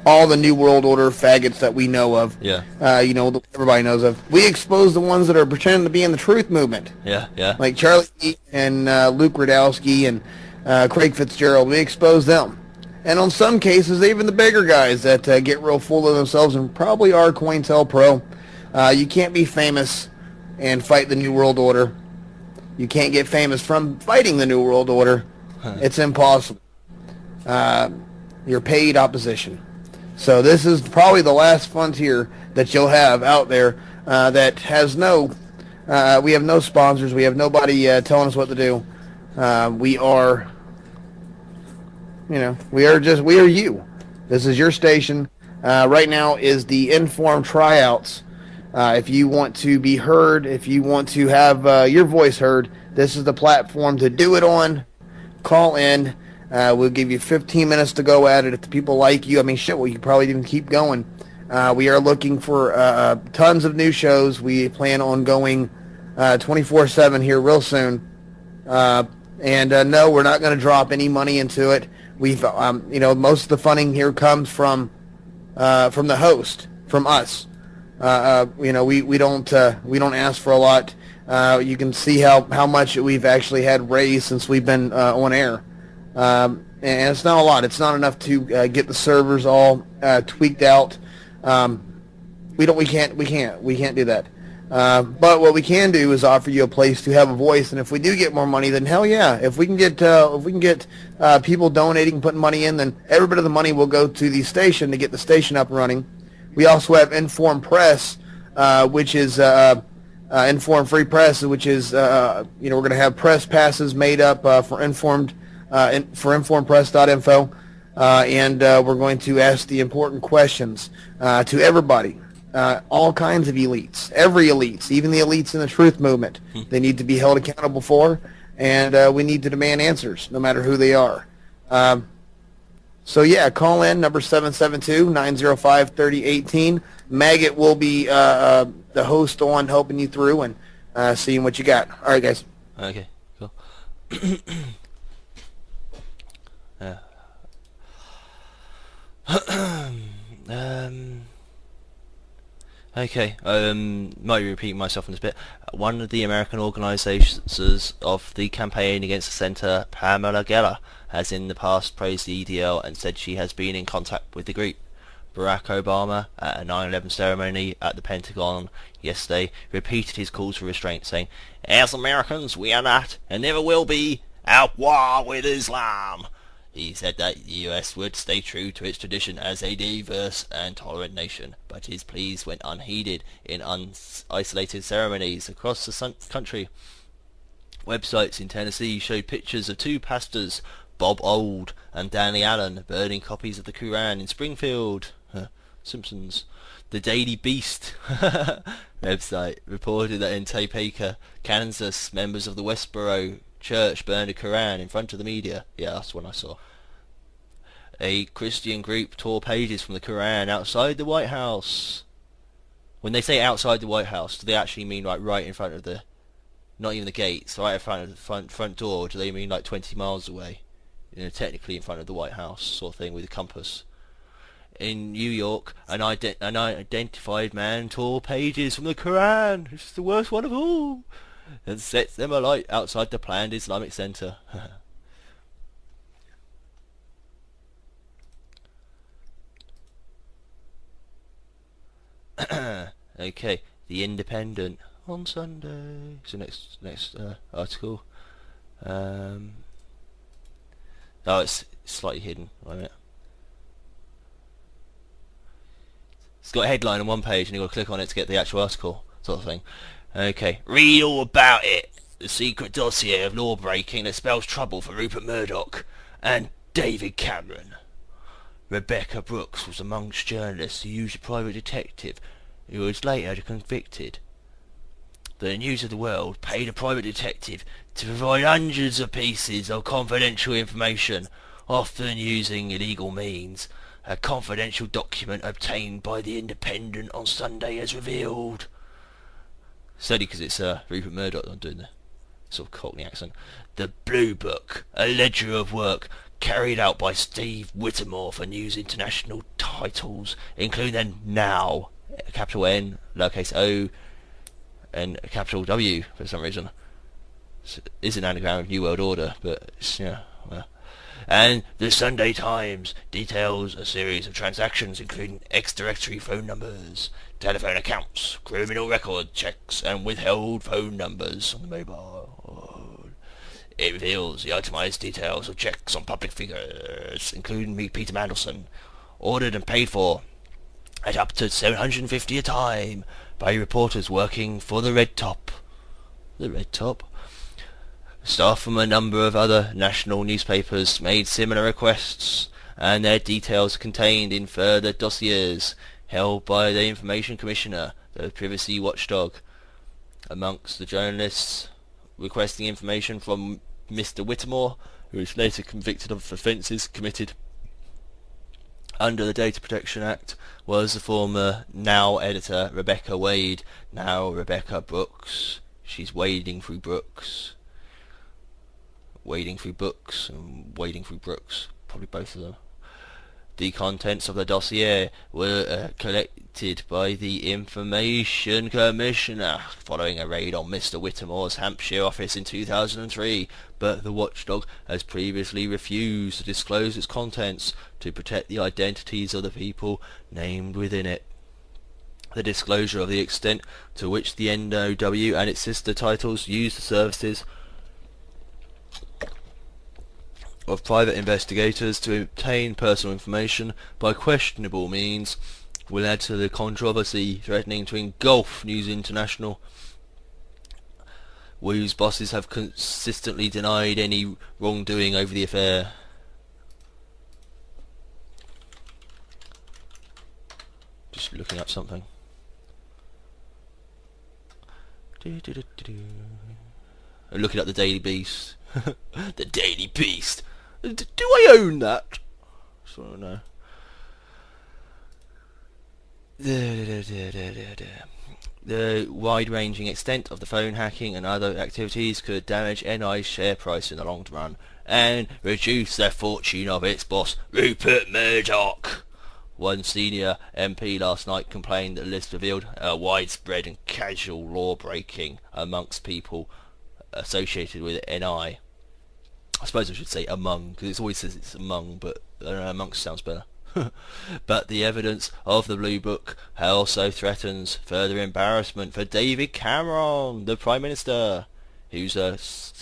all the New World Order faggots that we know of. Yeah. Everybody knows of. We expose the ones that are pretending to be in the truth movement. Yeah. Like Charlie and Luke Radowski and Craig Fitzgerald. We expose them. And on some cases, even the bigger guys that get real full of themselves and probably are COINTELPRO. You can't be famous and fight the New World Order. You can't get famous from fighting the New World Order. It's impossible. You're paid opposition. So this is probably the last frontier that you'll have out there that has we have no sponsors. We have nobody telling us what to do. We are you. This is your station. Right now is the Informed Tryouts. If you want to be heard, if you want to have your voice heard, this is the platform to do it on. Call in. We'll give you 15 minutes to go at it. If the people like you, we could probably even keep going. We are looking for tons of new shows. We plan on going 24/7 here real soon. And no, we're not going to drop any money into it. We've, most of the funding here comes from the host, from us. We don't ask for a lot. You can see how much we've actually had raised since we've been on air, and it's not a lot. It's not enough to get the servers all tweaked out. We can't do that. But what we can do is offer you a place to have a voice, and if we do get more money, then hell yeah! If we can get people donating, putting money in, then every bit of the money will go to the station to get the station up and running. We also have Informed Press, which is Informed Free Press, which is we're going to have press passes made up for informedpress.info, and we're going to ask the important questions to everybody. All kinds of elites, every elites, even the elites in the truth movement, they need to be held accountable for, and we need to demand answers, no matter who they are. So yeah, call in, number 772-905-3018. Maggot will be the host on helping you through and seeing what you got. All right, guys. Okay, cool. Yeah. Okay, might be repeating myself in this bit. One of the American organizers of the campaign against the center, Pamela Geller, has in the past praised the EDL and said she has been in contact with the group. Barack Obama, at a 9/11 ceremony at the Pentagon yesterday, repeated his calls for restraint, saying, "As Americans, we are not, and never will be, at war with Islam." He said that the US would stay true to its tradition as a diverse and tolerant nation, but his pleas went unheeded in isolated ceremonies across the country. Websites in Tennessee showed pictures of two pastors, Bob Old and Danny Allen, burning copies of the Quran in Springfield. Simpsons. The Daily Beast website reported that in Topeka, Kansas, members of the Westboro Church burned a Quran in front of the media. Yeah, that's one I saw. A Christian group tore pages from the Quran outside the White House. When they say outside the White House, do they actually mean like right in front of the, not even the gates, right in front of the front door? Or do they mean like 20 miles away? Technically in front of the White House, sort of thing, with a compass. In New York, an identified man tore pages from the Quran, which is the worst one of all, and sets them alight outside the planned Islamic Center. Okay, The Independent on Sunday. So next article. Oh, it's slightly hidden. Wait a minute. It's got a headline on one page, and you've got to click on it to get the actual article, sort of thing. Okay, read all about it. The secret dossier of law breaking that spells trouble for Rupert Murdoch and David Cameron. Rebecca Brooks was amongst journalists who used a private detective who was later convicted. The News of the World paid a private detective to provide hundreds of pieces of confidential information, often using illegal means. A confidential document obtained by The Independent on Sunday has revealed. Certainly because it's Rupert Murdoch I'm doing the sort of Cockney accent. The Blue Book, a ledger of work carried out by Steve Whittemore for News International titles, including the Now, a capital N, lowercase o, and a capital W for some reason. It's an anagram of New World Order, but it's, and the Sunday Times details a series of transactions including ex-directory phone numbers, telephone accounts, criminal record checks, and withheld phone numbers on the mobile. It reveals the itemized details of checks on public figures, including Peter Mandelson, ordered and paid for at up to $750 a time by reporters working for the Red Top. The Red Top? Staff from a number of other national newspapers made similar requests, and their details contained in further dossiers held by the Information Commissioner, the privacy watchdog. Amongst the journalists requesting information from Mr. Whittemore, who was later convicted of offences committed under the Data Protection Act, was the former Now editor Rebecca Wade, now Rebecca Brooks. She's wading through books. Wading through books and wading through brooks. Probably both of them. The contents of the dossier were collected by the Information Commissioner following a raid on Mr. Whittemore's Hampshire office in 2003, but the watchdog has previously refused to disclose its contents to protect the identities of the people named within it. The disclosure of the extent to which the NOW and its sister titles use the services of private investigators to obtain personal information by questionable means will add to the controversy threatening to engulf News International, whose bosses have consistently denied any wrongdoing over the affair. Just looking up something. Looking at the Daily Beast. The Daily Beast. Do I own that? Just want to know. The wide-ranging extent of the phone hacking and other activities could damage NI's share price in the long run and reduce the fortune of its boss, Rupert Murdoch. One senior MP last night complained that the list revealed a widespread and casual law-breaking amongst people associated with NI. I suppose I should say among, because it always says it's among, but I don't know, amongst sounds better. But the evidence of the Blue Book also threatens further embarrassment for David Cameron, the Prime Minister, who's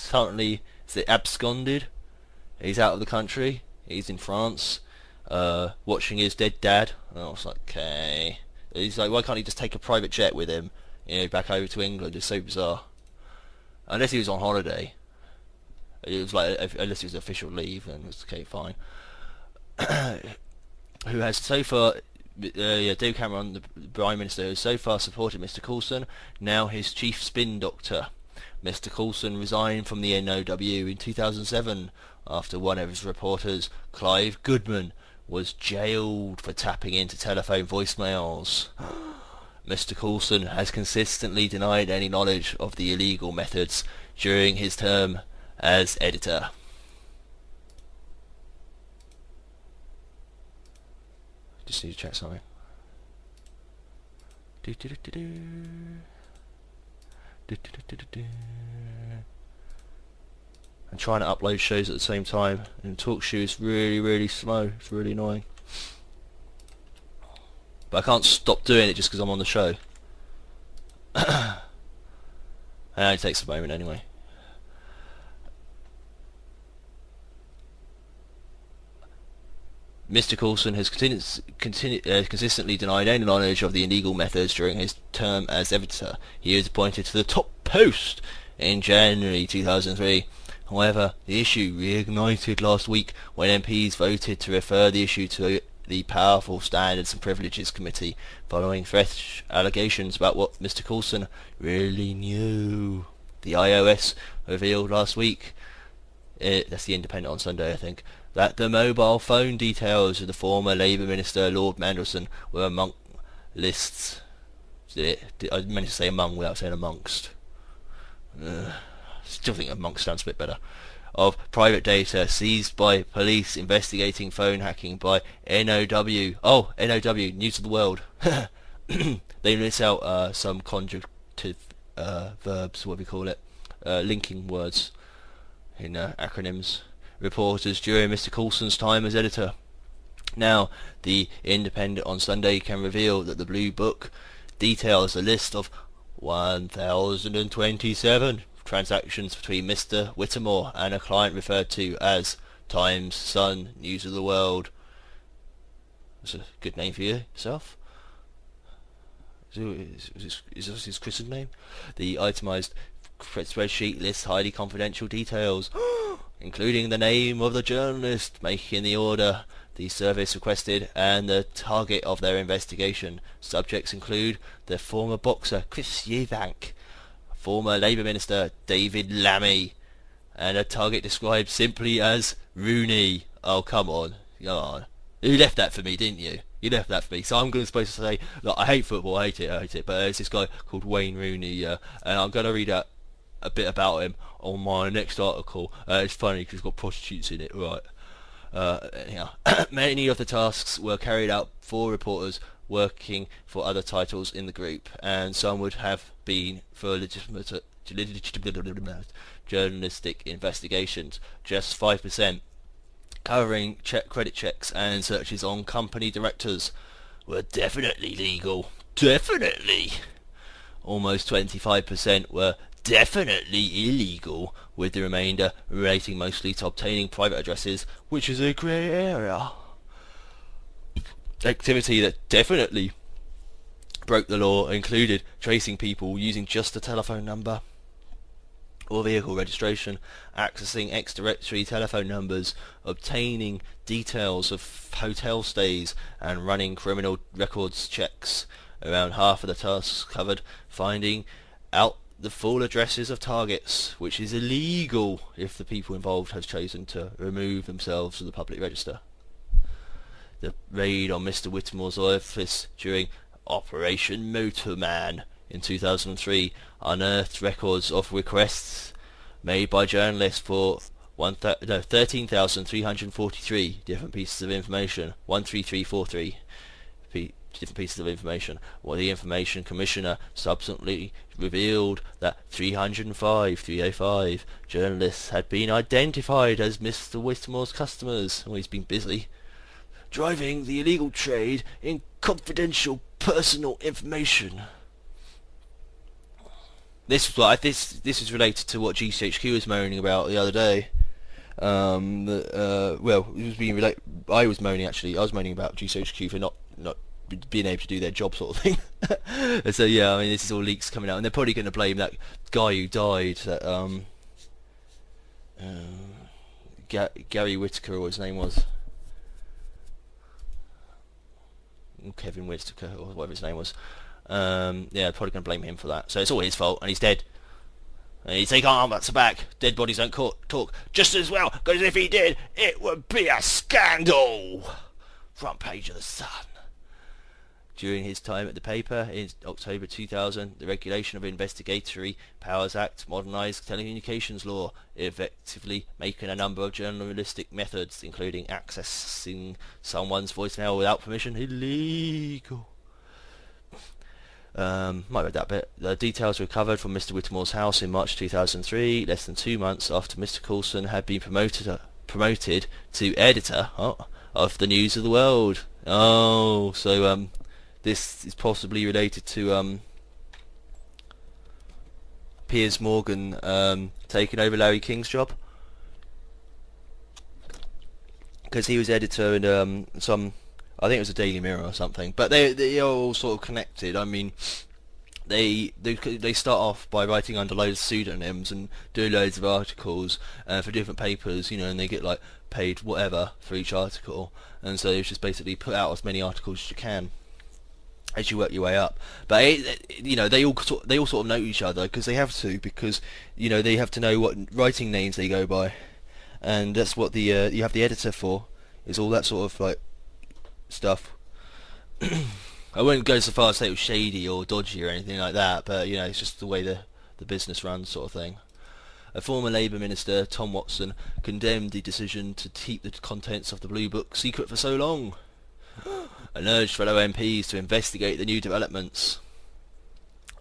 currently absconded. He's out of the country. He's in France, watching his dead dad. And I was like, okay. He's like, why can't he just take a private jet with him, back over to England? It's so bizarre. Unless he was on holiday. It was like, unless it was official leave, then it's okay, fine. Who has so far, David Cameron, the Prime Minister, has so far supported Mr. Coulson, now his chief spin doctor. Mr. Coulson resigned from the NOW in 2007 after one of his reporters, Clive Goodman, was jailed for tapping into telephone voicemails. Mr. Coulson has consistently denied any knowledge of the illegal methods during his term as editor. Just need to check something. I'm trying to upload shows at the same time, and TalkShoe is really slow. It's really annoying. But I can't stop doing it just because I'm on the show. It only takes a moment anyway. Mr. Coulson has consistently denied any knowledge of the illegal methods during his term as editor. He was appointed to the top post in January 2003. However, the issue reignited last week when MPs voted to refer the issue to the Powerful Standards and Privileges Committee following fresh allegations about what Mr. Coulson really knew. The IOS revealed last week, that's the Independent on Sunday I think, that the mobile phone details of the former Labour Minister Lord Mandelson were among lists. I managed to say among without saying amongst. Still think amongst sounds a bit better. Of private data seized by police investigating phone hacking by NOW. Oh, NOW, News of the World. They miss out some conjunctive verbs, what do we call it? Linking words in acronyms. Reporters during Mr. Coulson's time as editor. Now, the Independent on Sunday can reveal that the Blue Book details a list of 1,027 transactions between Mr. Whittemore and a client referred to as Times, Sun, News of the World. That's a good name for yourself. Is this his christened name? The itemised spreadsheet lists highly confidential details, including the name of the journalist making the order, the service requested, and the target of their investigation. Subjects include the former boxer Chris Eubank, former Labour Minister David Lammy, and a target described simply as Rooney. Oh, come on. You left that for me, didn't you? You left that for me. So I'm supposed to say, look, I hate football, I hate it, but there's this guy called Wayne Rooney, and I'm going to read out a bit about him on my next article. It's funny because it's got prostitutes in it, right? Anyhow, many of the tasks were carried out for reporters working for other titles in the group, and some would have been for legitimate journalistic investigations. Just 5%, covering credit checks and searches on company directors, were definitely legal. Definitely. Almost 25% were definitely illegal, with the remainder relating mostly to obtaining private addresses, which is a grey area. Activity that definitely broke the law included tracing people using just a telephone number or vehicle registration, accessing ex-directory telephone numbers, obtaining details of hotel stays, and running criminal records checks. Around half of the tasks covered finding out the full addresses of targets, which is illegal if the people involved have chosen to remove themselves from the public register. The raid on Mr. Whitmore's office during Operation Motorman in 2003 unearthed records of requests made by journalists for 13,343 different pieces of information. 13343 different pieces of information. Well, the Information Commissioner subsequently revealed that 305 journalists had been identified as Mr. Whitmore's customers. Well, he's been busy driving the illegal trade in confidential personal information. This is related to what GCHQ was moaning about the other day. Well, it was being I was moaning about GCHQ for not being able to do their job, sort of thing. And so yeah, I mean, this is all leaks coming out, and they're probably going to blame that guy who died, that Gary Whitaker, or his name was Kevin Whitaker, or whatever his name was. Yeah, probably going to blame him for that. So it's all his fault, and he's dead. And he'd say, that's back. Dead bodies don't talk just as well, because if he did, it would be a scandal. Front page of the Sun. During his time at the paper in October 2000, the Regulation of Investigatory Powers Act modernised telecommunications law, effectively making a number of journalistic methods, including accessing someone's voicemail without permission, illegal. Might read that bit. The details were recovered from Mr. Whitmore's house in March 2003, less than 2 months after Mr. Coulson had been promoted to editor of the News of the World. Oh, so this is possibly related to Piers Morgan taking over Larry King's job, because he was editor in some, I think it was a Daily Mirror or something. But they are all sort of connected. I mean, they start off by writing under loads of pseudonyms and doing loads of articles for different papers, and they get like paid whatever for each article. And so it's just basically put out as many articles as you can as you work your way up. But they all sort of know each other, because they have to, because they have to know what writing names they go by, and that's what the you have the editor for, is all that sort of like stuff. I wouldn't go so far as say it was shady or dodgy or anything like that, but it's just the way the business runs, sort of thing. A former Labour minister, Tom Watson, condemned the decision to keep the contents of the Blue Book secret for so long, and urged fellow MPs to investigate the new developments.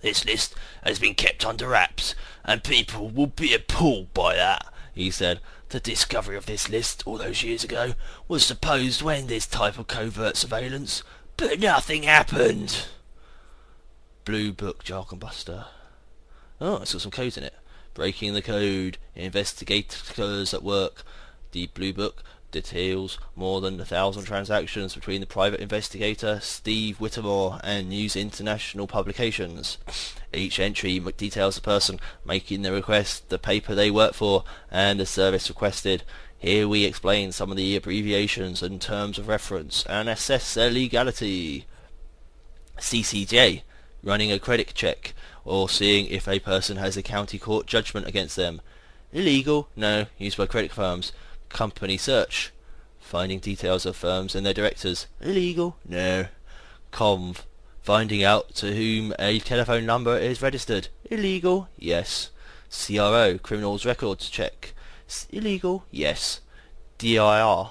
This list has been kept under wraps, and people will be appalled by that, he said. The discovery of this list all those years ago was supposed to end this type of covert surveillance, but nothing happened. Blue Book jargon buster. Oh, it's got some codes in it. Breaking the code. Investigators at work. The Blue Book details more than 1,000 transactions between the private investigator Steve Whitmore and News International publications. Each entry details the person making the request, the paper they work for, and the service requested. Here we explain some of the abbreviations and terms of reference and assess their legality. CCJ, running a credit check, or seeing if a person has a county court judgment against them. Illegal? No, used by credit firms. Company search, finding details of firms and their directors. Illegal? No. Conv, finding out to whom a telephone number is registered. Illegal? Yes. CRO, criminals records check. Illegal? Yes. DIR,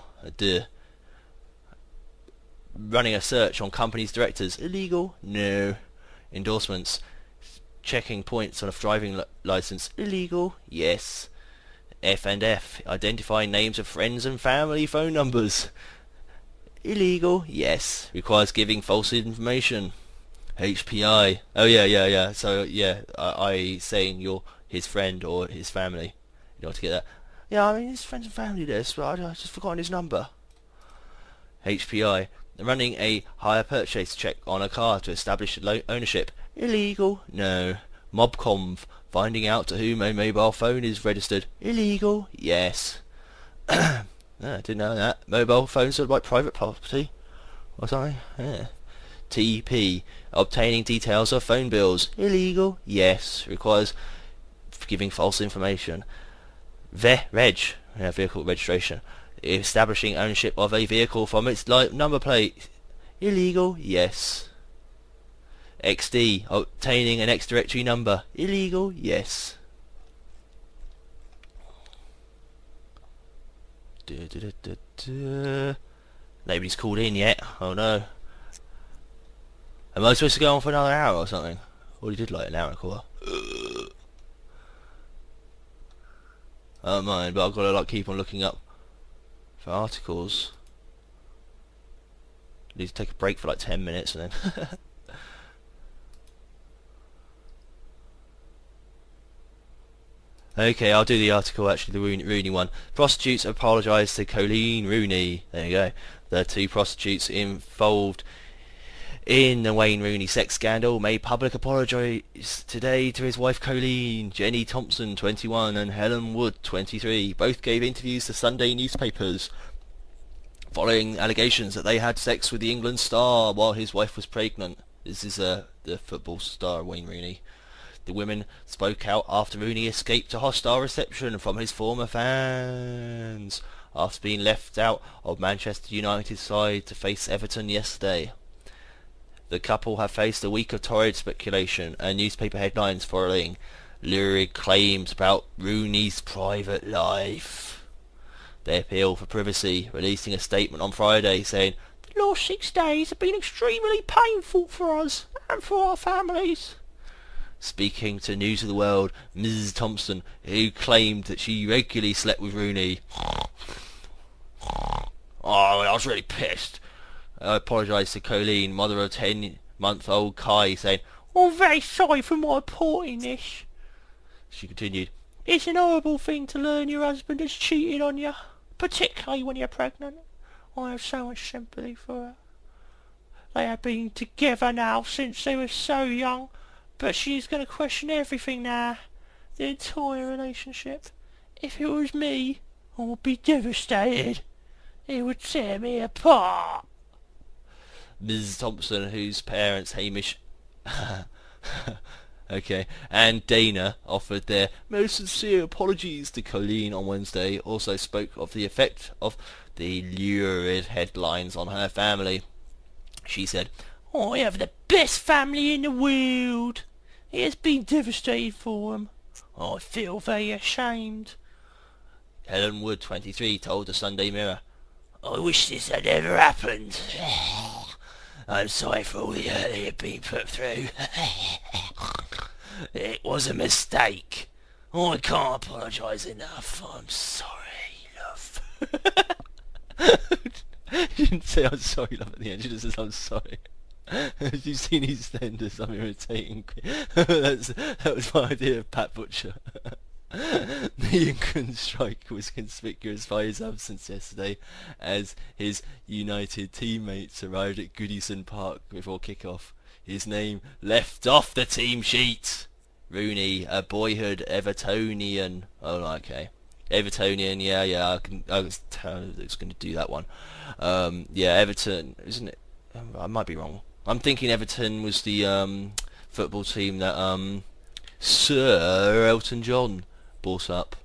running a search on company's directors. Illegal? No. Endorsements, checking points on a driving license. Illegal? Yes. F&F, identifying names of friends and family phone numbers. Illegal? Yes. Requires giving false information. HPI. Oh yeah. So yeah, I saying you're his friend or his family. You know how to get that. Yeah, I mean his friends and family list, but I just forgotten his number. HPI. Running a hire purchase check on a car to establish ownership. Illegal? No. Mobconv. Finding out to whom a mobile phone is registered. Illegal? Yes. I didn't know that. Mobile phones are like private property or something. Yeah. TP. Obtaining details of phone bills. Illegal? Yes. Requires giving false information. Reg. Vehicle registration. Establishing ownership of a vehicle from its number plate. Illegal? Yes. XD. Obtaining an X directory number. Illegal? Yes. Nobody's called in yet. Oh no. Am I supposed to go on for another hour or something? Already did like an hour and a quarter. I don't mind, but I've got to like keep on looking up for articles. Need to take a break for like 10 minutes and then okay, I'll do the article actually, the Rooney one. Prostitutes apologise to Colleen Rooney. There you go. The two prostitutes involved in the Wayne Rooney sex scandal made public apologies today to his wife Colleen. Jenny Thompson, 21, and Helen Wood, 23, both gave interviews to Sunday newspapers following allegations that they had sex with the England star while his wife was pregnant. This is the football star Wayne Rooney. The women spoke out after Rooney escaped a hostile reception from his former fans after being left out of Manchester United's side to face Everton yesterday. The couple have faced a week of torrid speculation and newspaper headlines following lurid claims about Rooney's private life. They appeal for privacy, releasing a statement on Friday saying, "The last 6 days have been extremely painful for us and for our families." Speaking to News of the World, Mrs. Thompson, who claimed that she regularly slept with Rooney. I was really pissed. I apologised to Colleen, mother of 10-month-old Kai, saying, "I'm very sorry for my part in this." She continued, "It's an horrible thing to learn your husband has cheated on you, particularly when you're pregnant. I have so much sympathy for her. They have been together now since they were so young, but she's going to question everything now, the entire relationship. If it was me, I would be devastated. It would tear me apart." Ms. Thompson, whose parents Hamish and Dana offered their most sincere apologies to Colleen on Wednesday, also spoke of the effect of the lurid headlines on her family. She said, "I have the best family in the world. It has been devastating for them. I feel very ashamed." Helen Wood, 23, told the Sunday Mirror, "I wish this had never happened. I'm sorry for all the hurt they have been put through. It was a mistake. I can't apologise enough. I'm sorry, love." She didn't say "I'm sorry, love" at the end. She just says "I'm sorry." Have you seen EastEnders? I'm irritating. That was my idea of Pat Butcher. The England striker was conspicuous by his absence yesterday as his United teammates arrived at Goodison Park before kick-off. His name left off the team sheet. Rooney, a boyhood Evertonian. Oh, okay. Evertonian, yeah, I was going to do that one. Yeah, Everton, isn't it? I might be wrong. I'm thinking Everton was the football team that Sir Elton John brought up.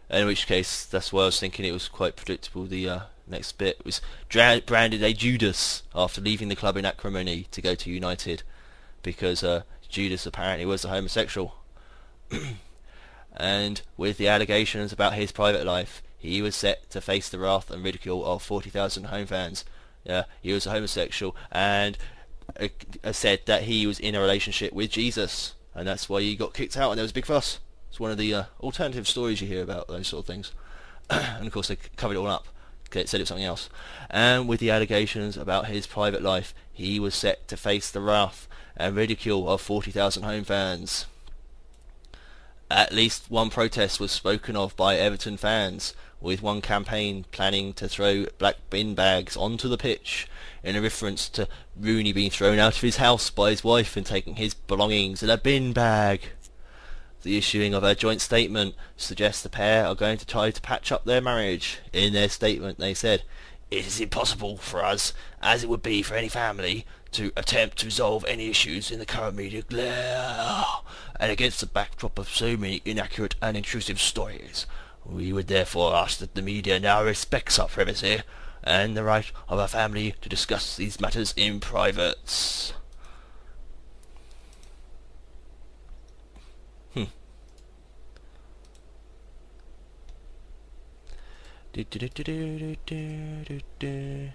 In which case, that's why I was thinking it was quite predictable. The next bit was branded a Judas after leaving the club in acrimony to go to United, because Judas apparently was a homosexual. And with the allegations about his private life, he was set to face the wrath and ridicule of 40,000 home fans. Yeah, he was a homosexual, and said that he was in a relationship with Jesus, and that's why he got kicked out, and there was a big fuss. It's one of the alternative stories you hear about those sort of things. And of course they covered it all up. It said it was something else. And with the allegations about his private life, he was set to face the wrath and ridicule of 40,000 home fans. At least one protest was spoken of by Everton fans, with one campaign planning to throw black bin bags onto the pitch in a reference to Rooney being thrown out of his house by his wife and taking his belongings in a bin bag. The issuing of a joint statement suggests the pair are going to try to patch up their marriage. In their statement they said, "It is impossible for us, as it would be for any family, to attempt to resolve any issues in the current media glare, and against the backdrop of so many inaccurate and intrusive stories. We would therefore ask that the media now respects our privacy and the right of our family to discuss these matters in private." Do, do, do, do, do, do, do, do.